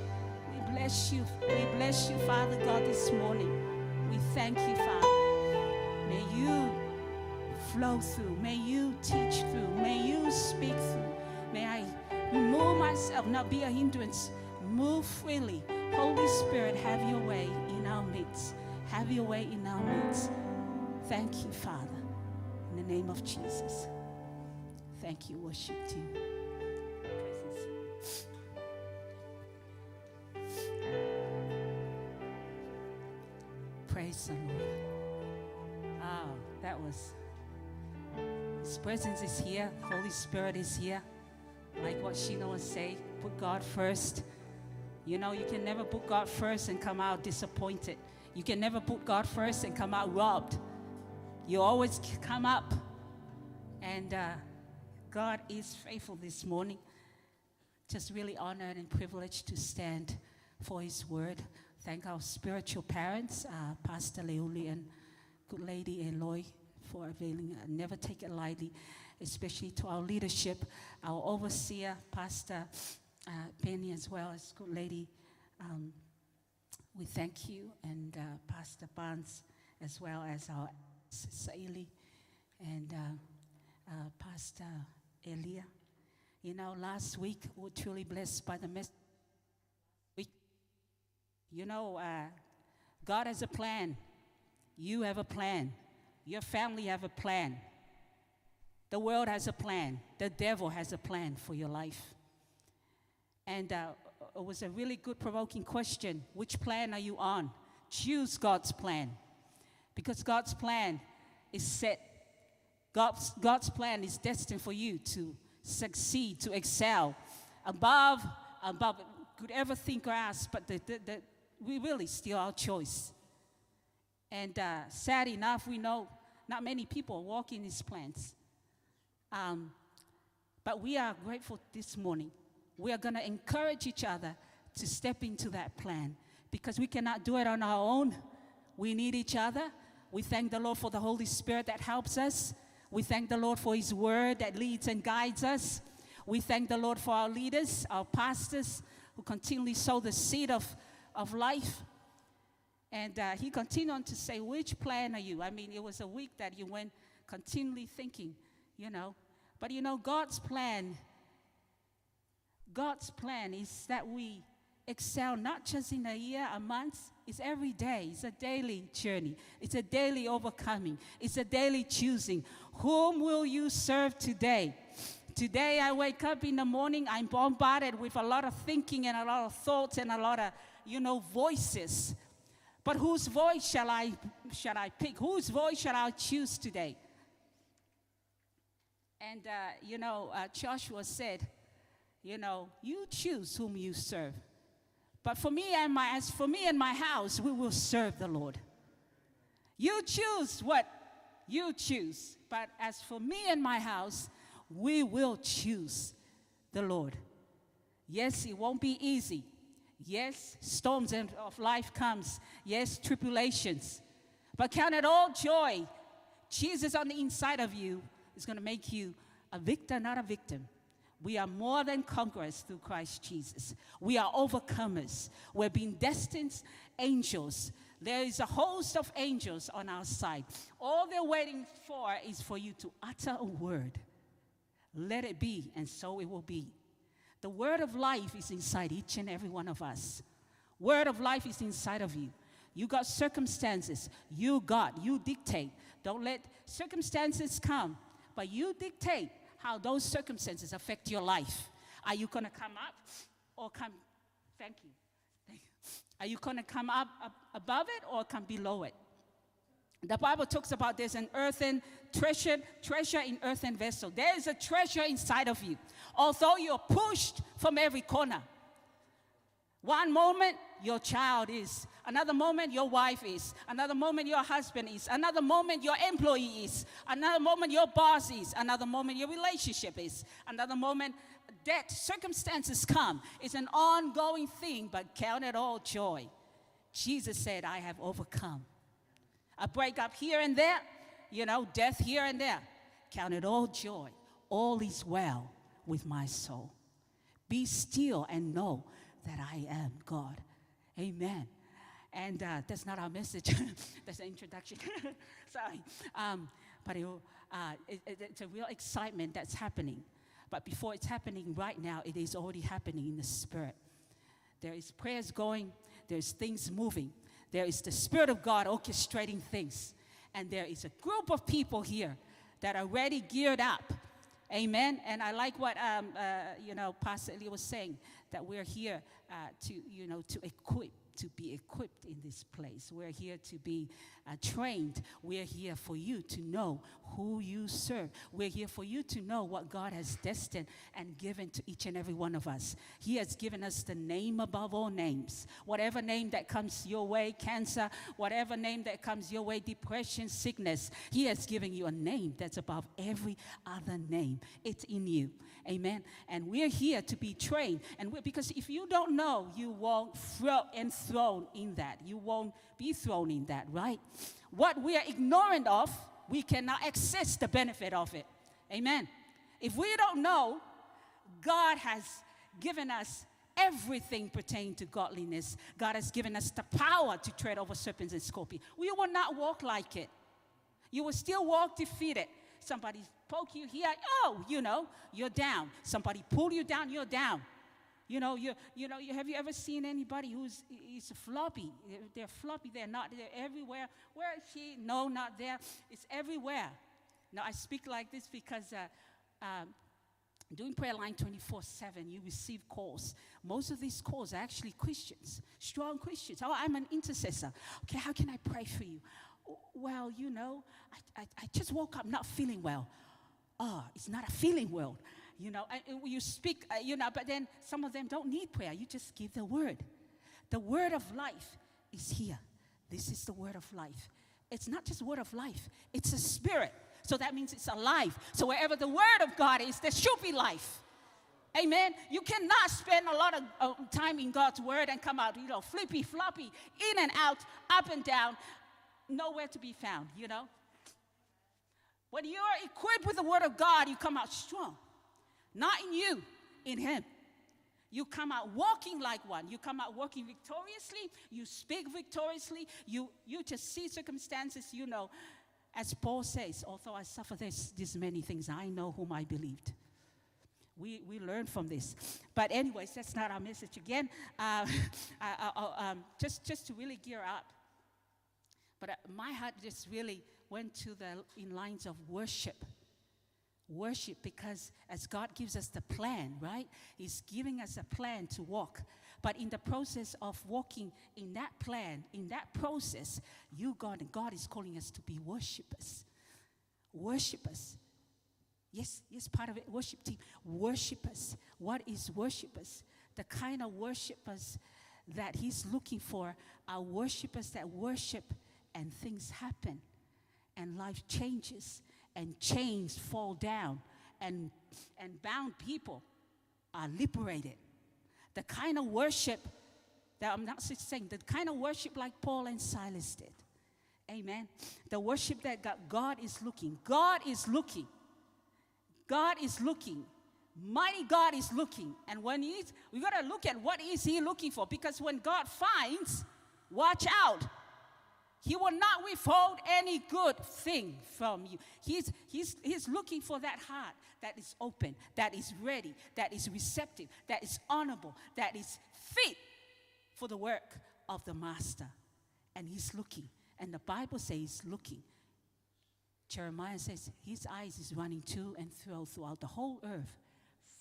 We bless you. We bless you, Father God, this morning. We thank you, Father. May you flow through. May you teach through. May you speak through. May I remove myself, not be a hindrance. Move freely. Holy Spirit, have your way in our midst. Have your way in our midst. Thank you, Father. In the name of Jesus. Thank you, worship team. Praise the Lord. Oh, that was, His presence is here. Holy Spirit is here. Like what Sheena was saying, put God first. You know, you can never put God first and come out disappointed. You can never put God first and come out robbed. You always come up. And God is faithful this morning. Just really honored and privileged to stand for His word. Thank our spiritual parents, Pastor Leoli and good lady Eloy, for availing. Never take it lightly, especially to our leadership, our overseer, Pastor Penny, as well as good lady. We thank you, and Pastor Barnes, as well as our Saili and Pastor Elia. You know, last week we were truly blessed by the message. You know, God has a plan. You have a plan. Your family have a plan. The world has a plan. The devil has a plan for your life. And it was a really good, provoking question. Which plan are you on? Choose God's plan. Because God's plan is set. God's plan is destined for you to succeed, to excel above, could ever think or ask, but we really still our choice. And sad enough, we know not many people walk in His plans. But we are grateful this morning. We are going to encourage each other to step into that plan, because we cannot do it on our own. We need each other. We thank the Lord for the Holy Spirit that helps us. We thank the Lord for His word that leads and guides us. We thank the Lord for our leaders, our pastors, who continually sow the seed of life. And he continued on to say, which plan are you? I mean, it was a week that you went continually thinking, you know. But you know, God's plan is that we excel not just in a year, a month. It's every day. It's a daily journey. It's a daily overcoming. It's a daily choosing. Whom will you serve today? Today I wake up in the morning, I'm bombarded with a lot of thinking and a lot of thoughts and a lot of, you know, voices. But whose voice shall I pick? Whose voice shall I choose today? And, you know, Joshua said, you know, you choose whom you serve. But for me and my house, we will serve the Lord. You choose what you choose. But as for me and my house, we will choose the Lord. Yes, it won't be easy. Yes, storms of life comes. Yes, tribulations. But count it all joy. Jesus on the inside of you is going to make you a victor, not a victim. We are more than conquerors through Christ Jesus. We are overcomers. We're being destined angels. There is a host of angels on our side. All they're waiting for is for you to utter a word. Let it be, and so it will be. The word of life is inside each and every one of us. Word of life is inside of you. You got circumstances. You dictate. Don't let circumstances come, but you dictate how those circumstances affect your life. Are you going to come up or come, thank you. Are you going to come up above it or come below it? The Bible talks about there's an earthen treasure in earthen vessel. There is a treasure inside of you. Although you're pushed from every corner. One moment, your child is. Another moment, your wife is. Another moment, your husband is. Another moment, your employee is. Another moment, your boss is. Another moment, your relationship is. Another moment, death, circumstances come. It's an ongoing thing, but count it all joy. Jesus said, I have overcome. A breakup here and there, death here and there. Count it all joy. All is well with my soul. Be still and know that I am God. Amen. And that's not our message. That's an introduction. Sorry. But it's a real excitement that's happening. But before it's happening right now, it is already happening in the Spirit. There is prayers going. There's things moving. There is the Spirit of God orchestrating things. And there is a group of people here that are ready, geared up. Amen. And I like what Pastor Eli was saying, that we're here to be equipped in this place. We're here to be trained. We're here for you to know who you serve. We're here for you to know what God has destined and given to each and every one of us. He has given us the name above all names. Whatever name that comes your way, cancer, whatever name that comes your way, depression, sickness, He has given you a name that's above every other name. It's in you. Amen. And we're here to be trained. And because if you don't know, you won't thrown in that. You won't be thrown in that, right? What we are ignorant of, we cannot access the benefit of it. Amen. If we don't know, God has given us everything pertaining to godliness. God has given us the power to tread over serpents and scorpions. We will not walk like it. You will still walk defeated. Somebody poke you here, you're down. Somebody pull you down, you're down. Have you ever seen anybody who's floppy? They're floppy, they're everywhere. Where is she? No, not there. It's everywhere. Now, I speak like this because doing prayer line 24/7, you receive calls. Most of these calls are actually Christians, strong Christians. Oh, I'm an intercessor. Okay, how can I pray for you? Well, I just woke up not feeling well. Oh, it's not a feeling well. And you speak, but then some of them don't need prayer. You just give the word. The word of life is here. This is the word of life. It's not just word of life. It's a spirit. So that means it's alive. So wherever the word of God is, there should be life. Amen. You cannot spend a lot of time in God's word and come out, flippy, floppy, in and out, up and down, nowhere to be found, When you are equipped with the word of God, you come out strong. Not in you, in Him. You come out walking like one. You come out walking victoriously. You speak victoriously. You just see circumstances, As Paul says, although I suffer these many things, I know whom I believed. We learn from this. But anyways, that's not our message again. Just to really gear up. But my heart just really went to in lines of worship. Worship, because as God gives us the plan, right? He's giving us a plan to walk. But in the process of walking in that plan, in that process, God is calling us to be worshipers. Worshipers. Yes, part of it, worship team. Worshipers. What is worshipers? The kind of worshipers that He's looking for are worshipers that worship and things happen and life changes. And chains fall down, and bound people are liberated. The kind of worship that I'm not saying, the kind of worship like Paul and Silas did. Amen. The worship that God is looking. God is looking. God is looking. Mighty God is looking. And we got to look at what is He looking for. Because when God finds, watch out. He will not withhold any good thing from you. He's looking for that heart that is open, that is ready, that is receptive, that is honorable, that is fit for the work of the Master. And He's looking. And the Bible says He's looking. Jeremiah says His eyes is running to and throughout the whole earth,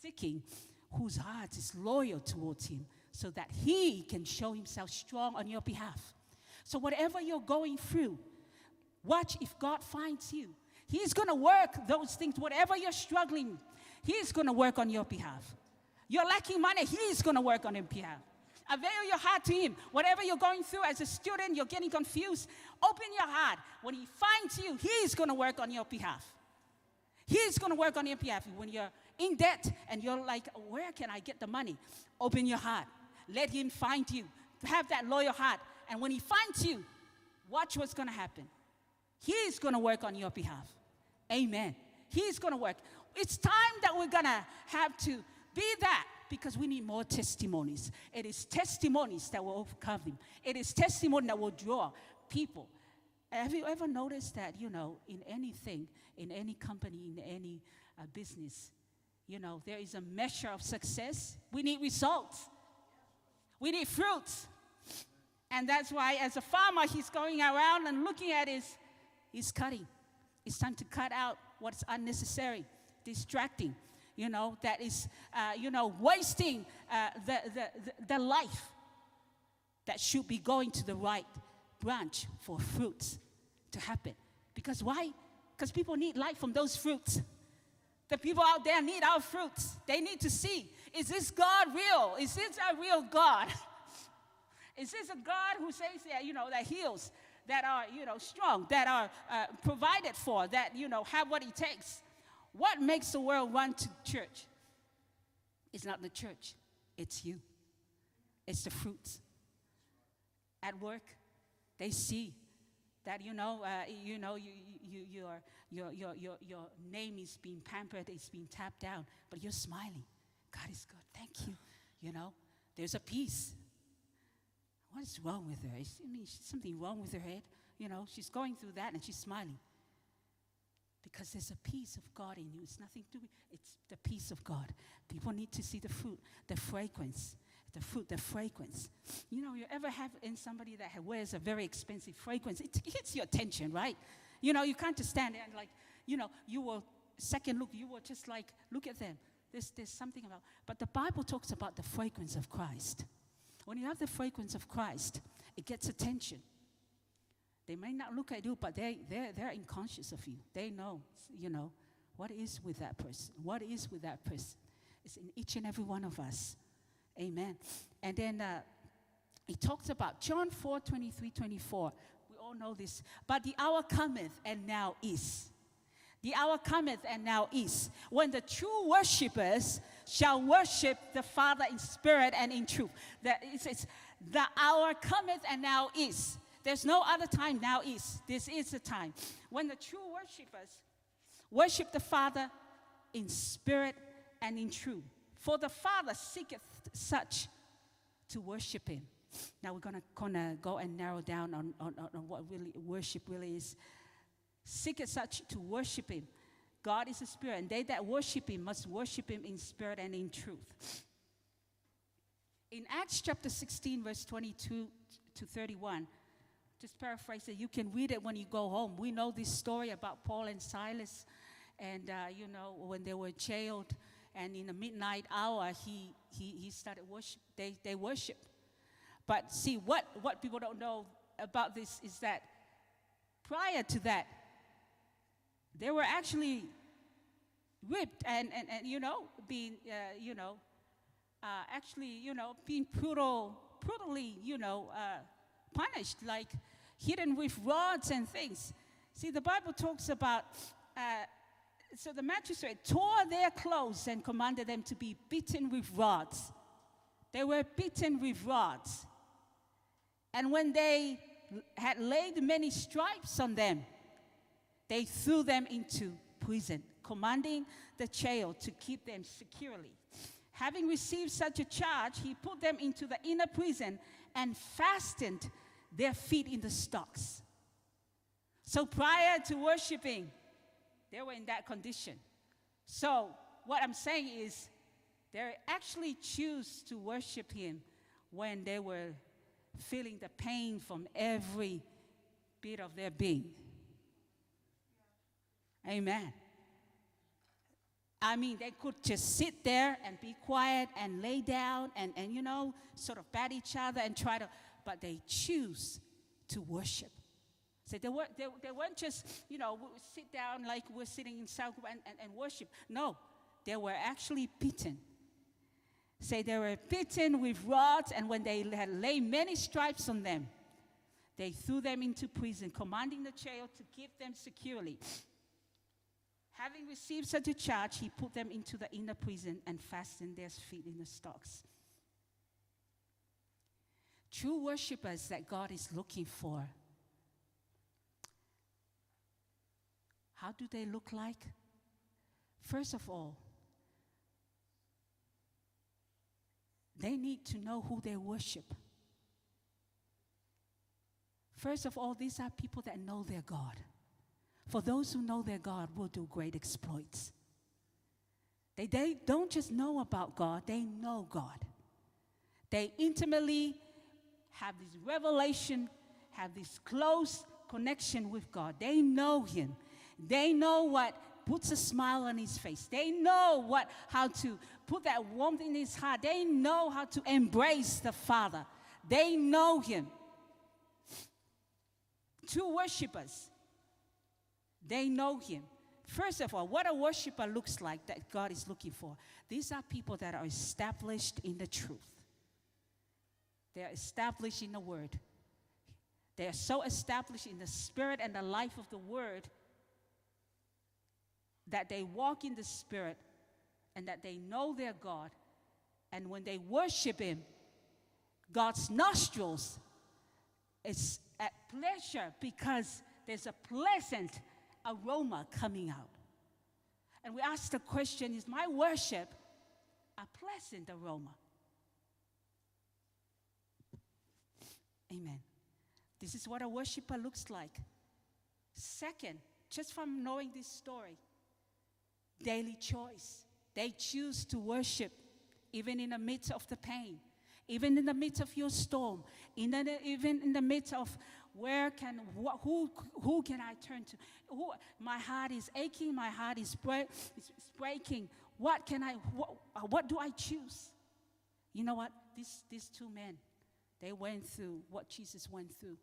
seeking whose heart is loyal towards Him, so that He can show Himself strong on your behalf. So whatever you're going through, Watch if God finds you. He's going to work those things, whatever you're struggling, He's going to work on your behalf. You're lacking money, He's going to work on your behalf. Avail your heart to Him. Whatever you're going through as a student, you're getting confused, open your heart. When He finds you, He's going to work on your behalf. He's going to work on your behalf. When you're in debt and you're like, where can I get the money? Open your heart. Let Him find you. Have that loyal heart. And when He finds you, watch what's going to happen. He's going to work on your behalf. Amen. He's going to work. It's time that we're going to have to be that, because we need more testimonies. It is testimonies that will overcome Him. It is testimony that will draw people. Have you ever noticed that, in anything, in any company, in any business, there is a measure of success. We need results. We need fruits. And that's why, as a farmer, he's going around and looking at he's cutting. It's time to cut out what's unnecessary, distracting, that is, wasting the life that should be going to the right branch for fruits to happen. Because why? Because people need life from those fruits. The people out there need our fruits. They need to see, is this God real? Is this a real God? Is this a God who says that, that heals, that are, strong, that are provided for, that, have what it takes? What makes the world run to church? It's not the church. It's you. It's the fruits. At work, they see that, your name is being pampered, it's being tapped down, but you're smiling. God is good. Thank you. There's a peace. What is wrong with her? Is something wrong with her head? She's going through that and she's smiling. Because there's a peace of God in you. It's nothing to do, it's the peace of God. People need to see the fruit, the fragrance. The fruit, the fragrance. You ever have in somebody that wears a very expensive fragrance, it hits your attention, right? You can't just stand there and you will, second look, you will just look at them. There's something about, but the Bible talks about the fragrance of Christ. When you have the fragrance of Christ, it gets attention. They may not look at you, but they're unconscious of you. They know, what is with that person? What is with that person? It's in each and every one of us. Amen. And then he talks about John 4:23-24. We all know this. But the hour cometh and now is. The hour cometh and now is, when the true worshipers shall worship the Father in spirit and in truth. It's the hour cometh and now is. There's no other time, now is. This is the time. When the true worshipers worship the Father in spirit and in truth. For the Father seeketh such to worship Him. Now we're going to go and narrow down on what really worship really is. Seeketh such to worship Him. God is a spirit, and they that worship Him must worship Him in spirit and in truth. In Acts chapter 16, verse 22-31, just paraphrase it. You can read it when you go home. We know this story about Paul and Silas, and when they were jailed. And in the midnight hour, he started worship. They worship. But see, what people don't know about this is that prior to that, they were actually whipped and being being brutally punished, like hidden with rods and things. See, the Bible talks about. So the magistrate tore their clothes and commanded them to be beaten with rods. They were beaten with rods. And when they had laid many stripes on them, they threw them into prison, commanding the jail to keep them securely. Having received such a charge, he put them into the inner prison and fastened their feet in the stocks. So prior to worshiping, they were in that condition. So what I'm saying is, they actually choose to worship Him when they were feeling the pain from every bit of their being. Amen. They could just sit there and be quiet and lay down and sort of bat each other and try to, but they choose to worship. So they weren't just, sit down like we're sitting in cell group and worship. No, they were actually beaten. Say they were beaten with rods, and when they had laid many stripes on them, they threw them into prison, commanding the jail to keep them securely. Having received such a charge, he put them into the inner prison and fastened their feet in the stocks. True worshipers that God is looking for, how do they look like? First of all, they need to know who they worship. First of all, these are people that know their God. For those who know their God will do great exploits. They don't just know about God, they know God. They intimately have this revelation, have this close connection with God. They know Him. They know what puts a smile on His face. They know how to put that warmth in His heart. They know how to embrace the Father. They know Him. True worshipers, they know Him. First of all, what a worshiper looks like that God is looking for. These are people that are established in the truth. They are established in the Word. They are so established in the Spirit and the life of the Word that they walk in the Spirit and that they know their God. And when they worship Him, God's nostrils is at pleasure because there's a pleasant aroma coming out. And we ask the question, is my worship a pleasant aroma? Amen. This is what a worshiper looks like. Second, just from knowing this story, daily choice. They choose to worship even in the midst of the pain, even in the midst of your storm, even in the midst of who can I turn to? My heart is aching, my heart is breaking. What do I choose? You know what? These two men, they went through what Jesus went through.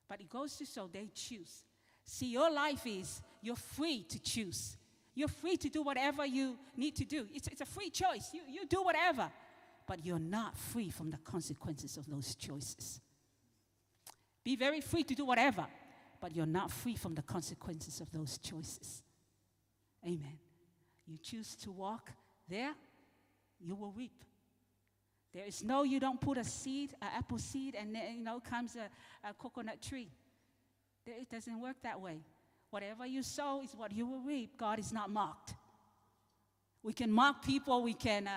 But it goes to show they choose. See, your life is, you're free to choose. You're free to do whatever you need to do. It's a free choice. You do whatever. But you're not free from the consequences of those choices. Be very free to do whatever, but you're not free from the consequences of those choices. Amen. You choose to walk there, you will reap. There is you don't put a seed, an apple seed, and then, comes a coconut tree. It doesn't work that way. Whatever you sow is what you will reap. God is not mocked. We can mock people, we can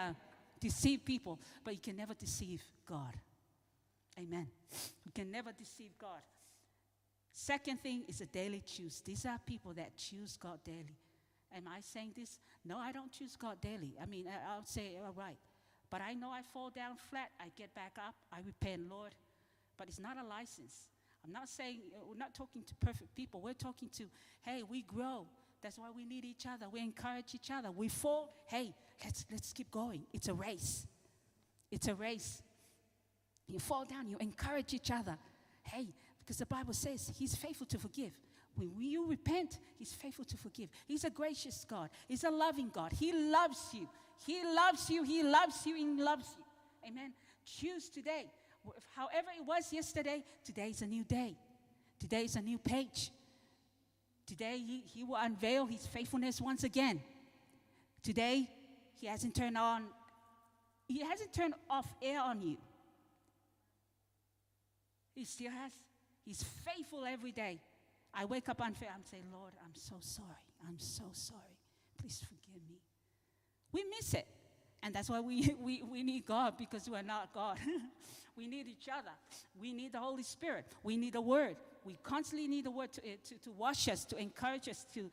deceive people, but you can never deceive God. Amen. You can never deceive God. Second thing is a daily choose. These are people that choose God daily. Am I saying this? No, I don't choose God daily. I mean, I'll say, all right. But I know I fall down flat. I get back up. I repent, Lord. But it's not a license. I'm not saying, we're not talking to perfect people. We're talking to, hey, we grow. That's why we need each other. We encourage each other. We fall. Hey, let's keep going. It's a race. It's a race. You fall down, you encourage each other. Hey, because the Bible says He's faithful to forgive. When you repent, He's faithful to forgive. He's a gracious God. He's a loving God. He loves you. He loves you. He loves you. He loves you. Amen. Choose today. However it was yesterday, today is a new day. Today is a new page. Today he will unveil His faithfulness once again. Today He hasn't turned off air on you. He still has. He's faithful every day. I wake up and I'm saying, Lord, I'm so sorry. I'm so sorry. Please forgive me. We miss it. And that's why we need God, because we're not God. We need each other. We need the Holy Spirit. We need the Word. We constantly need the Word to wash us, to encourage us, to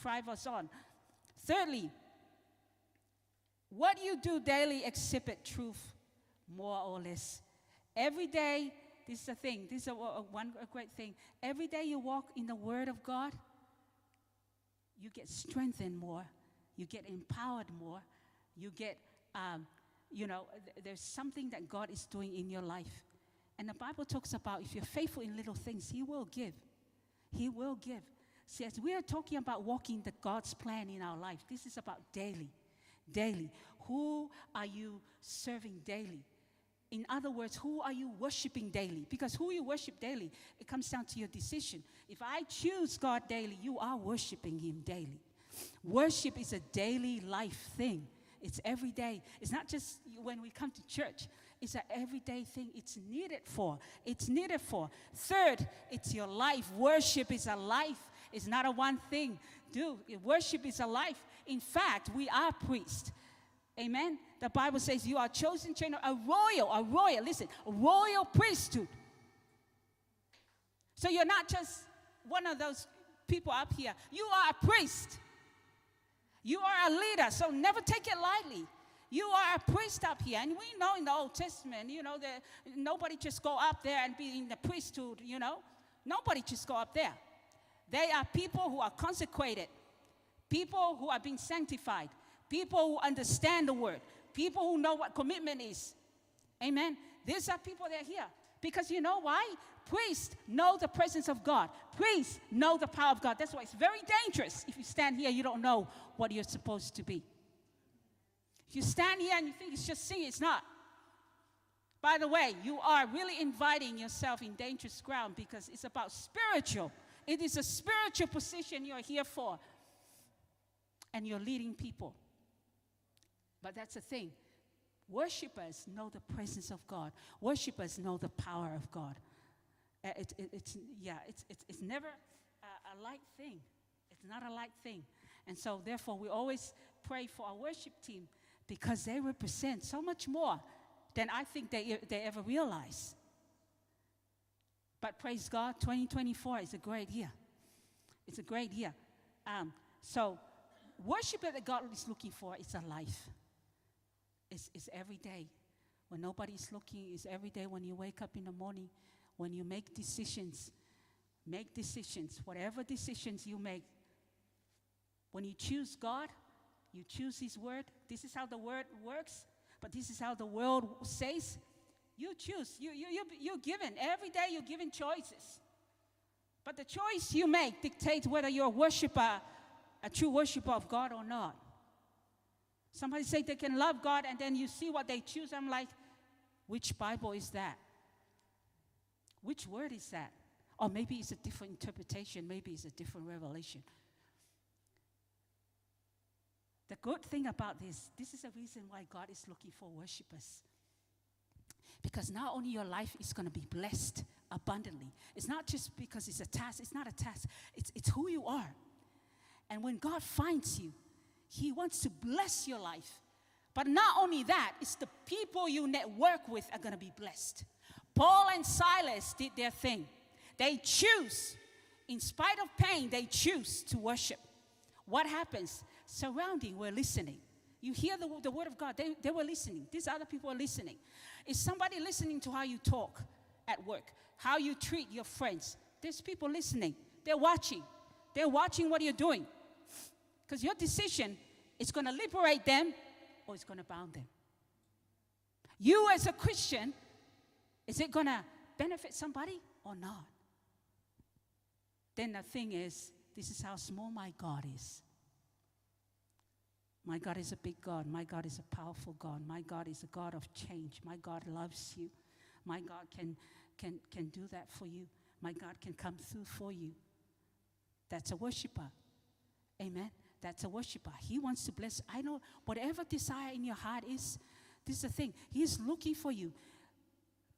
thrive us on. Thirdly, what you do daily exhibit truth more or less. Every day, this is a thing. This is a great thing. Every day you walk in the Word of God, you get strengthened more. You get empowered more. You get, there's something that God is doing in your life. And the Bible talks about if you're faithful in little things, He will give. He will give. See, as we are talking about walking the God's plan in our life, this is about daily. Daily. Who are you serving daily? In other words, who are you worshiping daily? Because who you worship daily, it comes down to your decision. If I choose God daily, you are worshiping Him daily. Worship is a daily life thing. It's every day. It's not just when we come to church. It's an everyday thing. It's needed for. It's needed for. Third, it's your life. Worship is a life. It's not a one thing. Dude, worship is a life. In fact, we are priests. Amen? The Bible says you are chosen generation, a royal priesthood. So you're not just one of those people up here. You are a priest. You are a leader, so never take it lightly. You are a priest up here. And we know in the Old Testament, that nobody just go up there and be in the priesthood, Nobody just go up there. They are people who are consecrated, people who are being sanctified, people who understand the word, people who know what commitment is. Amen. These are people that are here. Because you know why? Priests know the presence of God. Priests know the power of God. That's why it's very dangerous. If you stand here, you don't know what you're supposed to be. If you stand here and you think it's just singing, it's not. By the way, you are really inviting yourself in dangerous ground because it's about spiritual. It is a spiritual position you're here for. And you're leading people. But that's the thing. Worshippers know the presence of God. Worshippers know the power of God. It's never a light thing. It's not a light thing. And so, therefore, we always pray for our worship team because they represent so much more than I think they ever realize. But praise God, 2024 is a great year. It's a great year. So, worship that God is looking for is a life. It's every day. When nobody's looking, it's every day when you wake up in the morning, when you make decisions. Make decisions. Whatever decisions you make. When you choose God, you choose His word. This is how the word works, but this is how the world says. You choose. You're given. Every day you're given choices. But the choice you make dictates whether you're a worshiper, a true worshiper of God or not. Somebody say they can love God, and then you see what they choose. I'm like, which Bible is that? Which word is that? Or maybe it's a different interpretation. Maybe it's a different revelation. The good thing about this is a reason why God is looking for worshipers. Because not only your life is going to be blessed abundantly. It's not just because it's a task. It's not a task. It's who you are. And when God finds you, He wants to bless your life. But not only that, it's the people you network with are going to be blessed. Paul and Silas did their thing. They choose, in spite of pain, they choose to worship. What happens? Surrounding were listening. You hear the word of God. They were listening. These other people are listening. Is somebody listening to how you talk at work? How you treat your friends? There's people listening. They're watching. They're watching what you're doing. Because your decision is going to liberate them or it's going to bound them. You as a Christian, is it going to benefit somebody or not? Then the thing is, this is how small my God is. My God is a big God. My God is a powerful God. My God is a God of change. My God loves you. My God can do that for you. My God can come through for you. That's a worshiper. Amen. That's a worshiper. He wants to bless. I know whatever desire in your heart is, this is the thing. He is looking for you.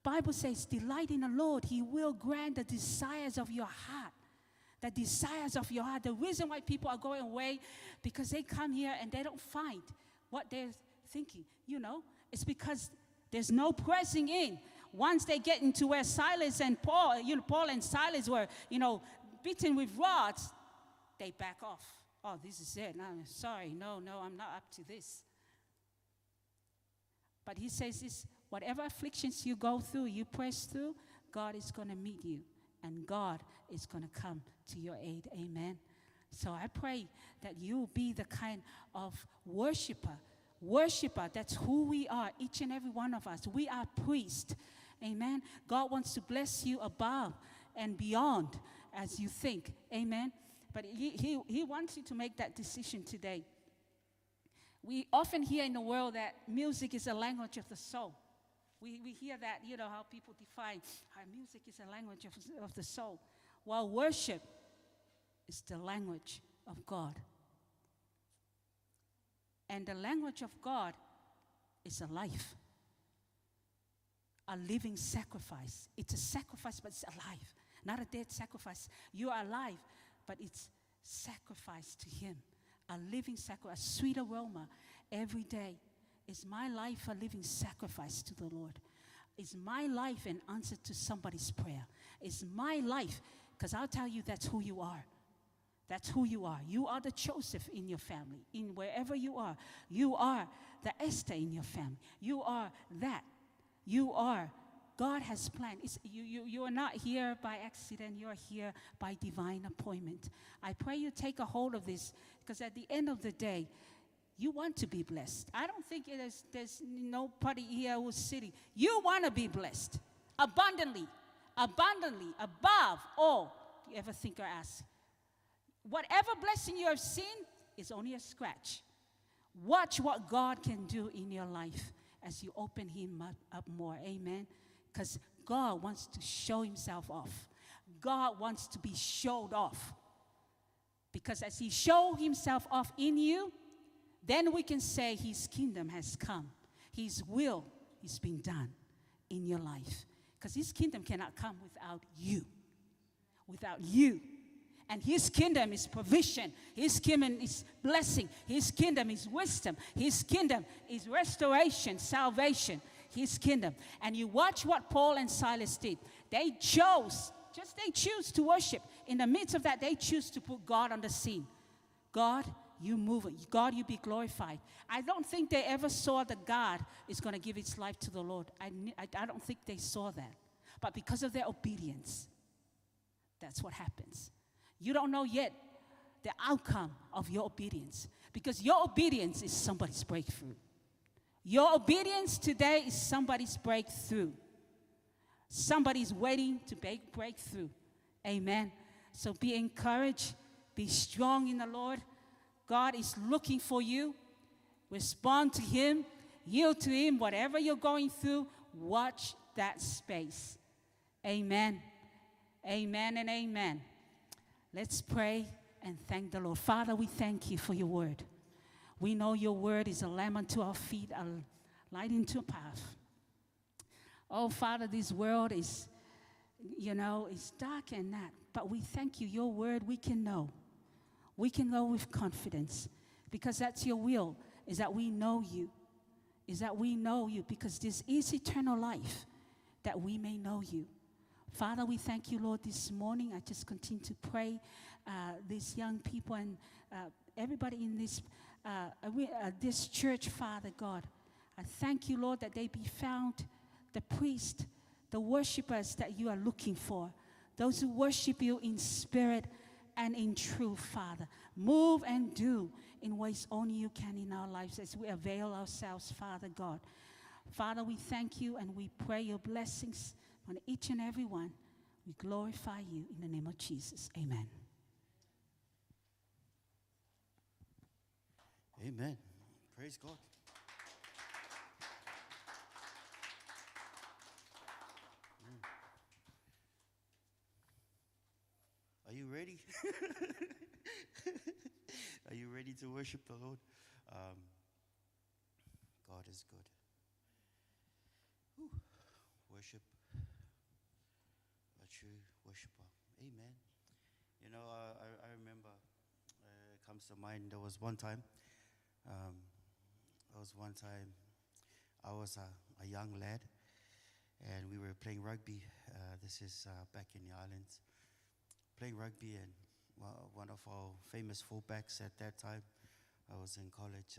Bible says, delight in the Lord. He will grant the desires of your heart. The desires of your heart. The reason why people are going away, because they come here and they don't find what they're thinking. It's because there's no pressing in. Once they get into where Silas and Paul, Paul and Silas were, beaten with rods, they back off. Oh, this is it. No, I'm sorry. No, I'm not up to this. But he says this, whatever afflictions you go through, you press through, God is going to meet you. And God is going to come to your aid. Amen. So I pray that you'll be the kind of worshiper. Worshiper, that's who we are, each and every one of us. We are priests. Amen. God wants to bless you above and beyond as you think. Amen. But he wants you to make that decision today. We often hear in the world that music is a language of the soul. We hear that, how people define music is a language of the soul. While worship is the language of God. And the language of God is a life, a living sacrifice. It's a sacrifice, but it's alive, not a dead sacrifice. You are alive, but it's sacrifice to Him, a living sacrifice, a sweet aroma every day. Is my life a living sacrifice to the Lord? Is my life an answer to somebody's prayer? Is my life, because I'll tell you that's who you are. That's who you are. You are the Joseph in your family, in wherever you are. You are the Esther in your family. You are that. You are. God has planned. You are not here by accident. You are here by divine appointment. I pray you take a hold of this, because at the end of the day, you want to be blessed. I don't think there's nobody here who's sitting. You want to be blessed abundantly, above all you ever think or ask. Whatever blessing you have seen is only a scratch. Watch what God can do in your life as you open Him up more. Amen. Because God wants to show Himself off. God wants to be showed off. Because as He shows Himself off in you, then we can say His kingdom has come. His will is being done in your life. Because His kingdom cannot come without you. Without you. And His kingdom is provision. His kingdom is blessing. His kingdom is wisdom. His kingdom is restoration, salvation. His kingdom. And you watch what Paul and Silas did. They choose to worship. In the midst of that, they choose to put God on the scene. God, you move it. God, you be glorified. I don't think they ever saw that God is going to give His life to the Lord. I don't think they saw that. But because of their obedience, that's what happens. You don't know yet the outcome of your obedience, because your obedience is somebody's breakthrough. Your obedience today is somebody's breakthrough. Somebody's waiting to break through. Amen. So be encouraged. Be strong in the Lord. God is looking for you. Respond to Him. Yield to Him. Whatever you're going through, watch that space. Amen. Amen and amen. Let's pray and thank the Lord. Father, we thank You for Your word. We know Your word is a lamp unto our feet, a light into a path. Oh, Father, this world is, it's dark and that. But we thank You. Your word we can know. We can know with confidence, because that's Your will, is that we know You. Is that we know You, because this is eternal life, that we may know You. Father, we thank You, Lord, this morning. I just continue to pray these young people and everybody in this church, Father God. I thank You, Lord, that they be found the priest, the worshipers that You are looking for, those who worship You in spirit and in truth, Father. Move and do in ways only You can in our lives as we avail ourselves, Father God. Father, we thank You and we pray Your blessings on each and every one. We glorify You in the name of Jesus. Amen. Amen. Praise God. Are you ready? Are you ready to worship the Lord? God is good. Whew. Worship a true worshiper. Amen. I remember, it comes to mind, there was one time, I was a young lad, and we were playing rugby. This is back in the islands. Playing rugby, and one of our famous fullbacks at that time, I was in college,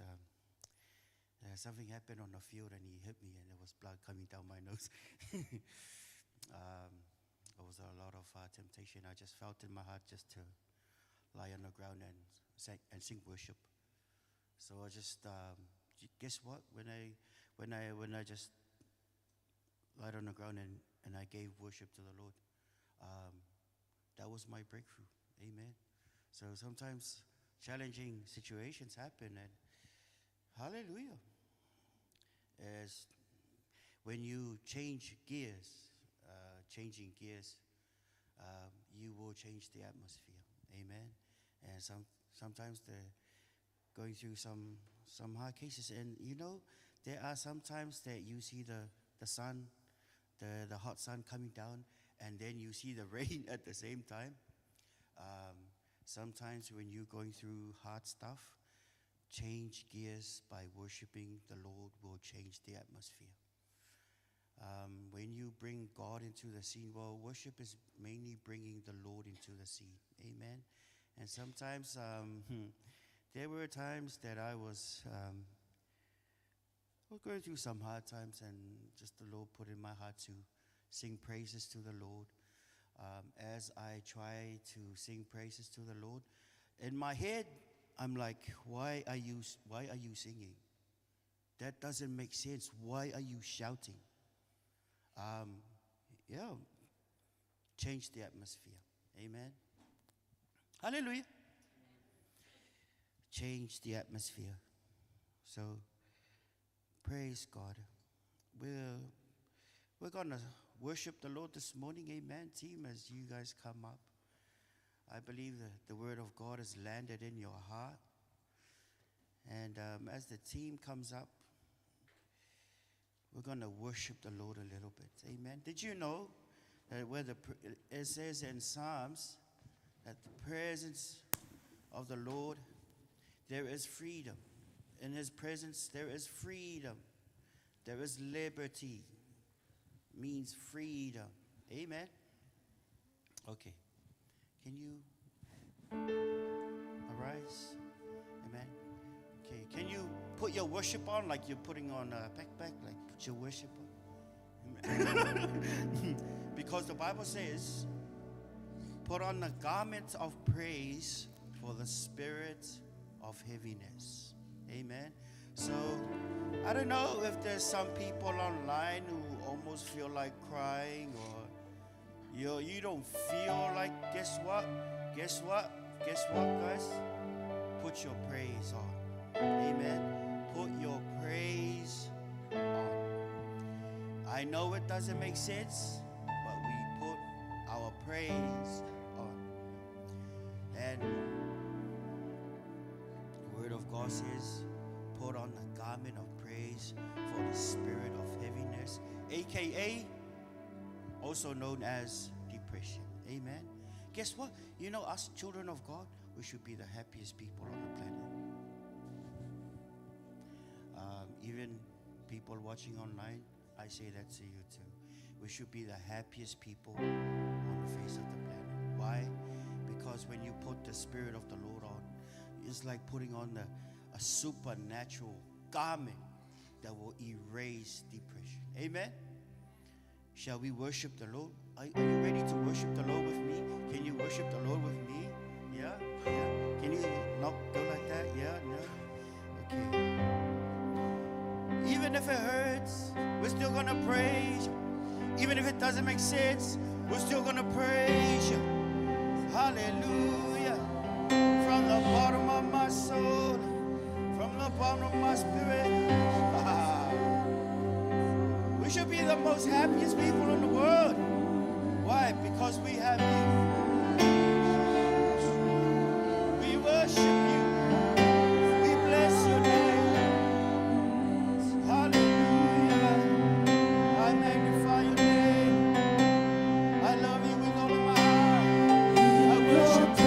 something happened on the field and he hit me and there was blood coming down my nose. There was a lot of temptation. I just felt in my heart just to lie on the ground and sing worship. So I just, guess what? When I just light on the ground and I gave worship to the Lord. That was my breakthrough. Amen. So sometimes challenging situations happen, and hallelujah. As when you change gears, you will change the atmosphere. Amen. And sometimes they're going through some hard cases, and you know, there are sometimes that you see the sun, the hot sun coming down, and then you see the rain at the same time. Sometimes when you're going through hard stuff, change gears by worshiping the Lord will change the atmosphere. When you bring God into the scene, well, worship is mainly bringing the Lord into the scene. Amen. And sometimes there were times that I was going through some hard times, and just the Lord put in my heart to sing praises to the Lord. As I try to sing praises to the Lord, in my head, I'm like, why are you singing? That doesn't make sense. Why are you shouting? Change the atmosphere. Amen. Hallelujah. Change the atmosphere. So, praise God. We're going to worship the Lord this morning. Amen. Team, as you guys come up, I believe that the word of God has landed in your heart. And as the team comes up, we're going to worship the Lord a little bit. Amen. Did you know that it says in Psalms that the presence of the Lord, there is freedom. In his presence, there is freedom. There is liberty. Means freedom. Amen. Okay. Can you arise? Amen. Okay. Can you put your worship on like you're putting on a backpack? Like put your worship on. Amen. Because the Bible says, put on the garment of praise for the spirit of heaviness. Amen. So, I don't know if there's some people online who almost feel like crying, or you don't feel like, guess what, guys? Put your praise on. Amen. Put your praise on. I know it doesn't make sense, but we put our praise on. And the Word of God says, put on the garment of praise for the spirit of heaviness, aka also known as depression. Amen. Guess what? You know, us children of God, we should be the happiest people on the planet. Even people watching online, I say that to you too. We should be the happiest people on the face of the planet. Why? Because when you put the Spirit of the Lord on, it's like putting on a supernatural garment that will erase depression. Amen? Shall we worship the Lord? Are you ready to worship the Lord with me? Can you worship the Lord with me? Yeah? Yeah? Can you not go like that? Yeah? Yeah? Okay. Even if it hurts, we're still going to praise you. Even if it doesn't make sense, we're still going to praise you. Hallelujah. From the bottom of my soul, from the bottom of my spirit. We should be the most happiest people in the world. Why? Because we have you. We worship you. We bless your name. Hallelujah. I magnify your name. I love you with all of my heart. I worship you.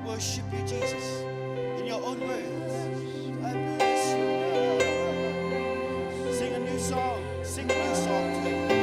Worship you, Jesus, in your own words. I bless you, God. Sing a new song to him.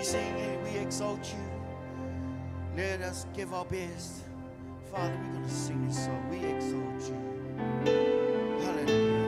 sing and we exalt you. Let us give our best. Father, we're going to sing this song. We exalt you. Hallelujah.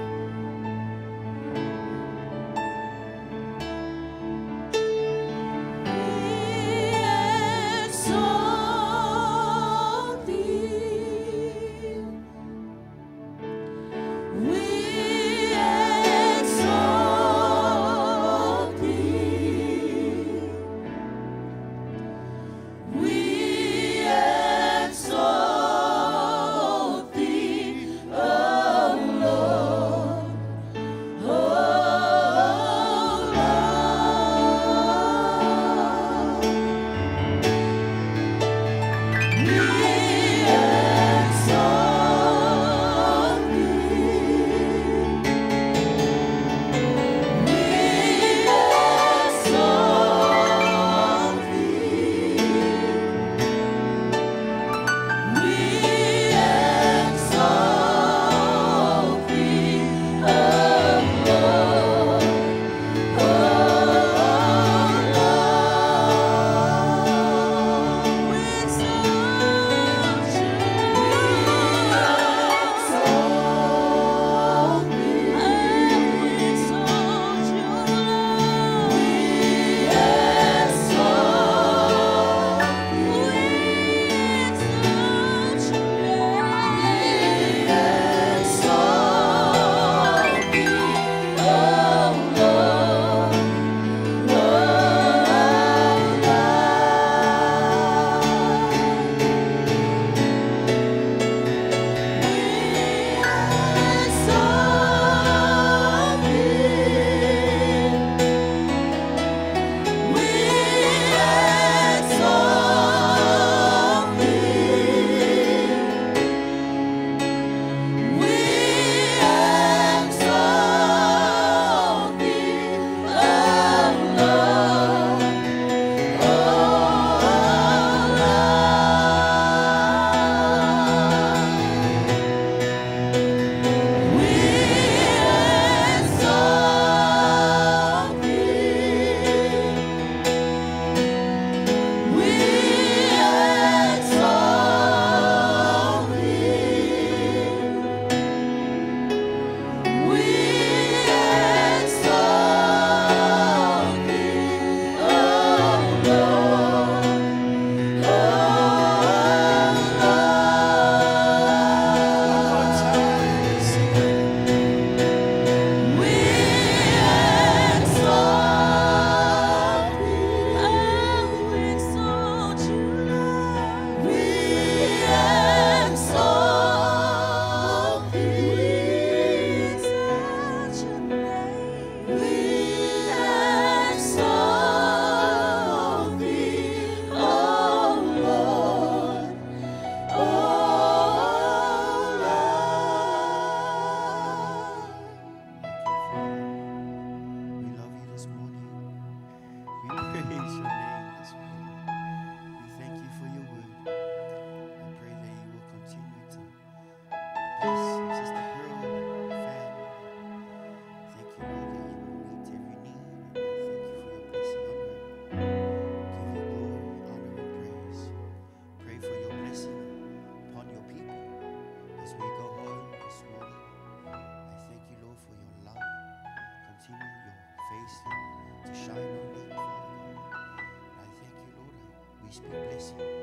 to shine on me, Father God. And I thank you, Lord. We speak blessing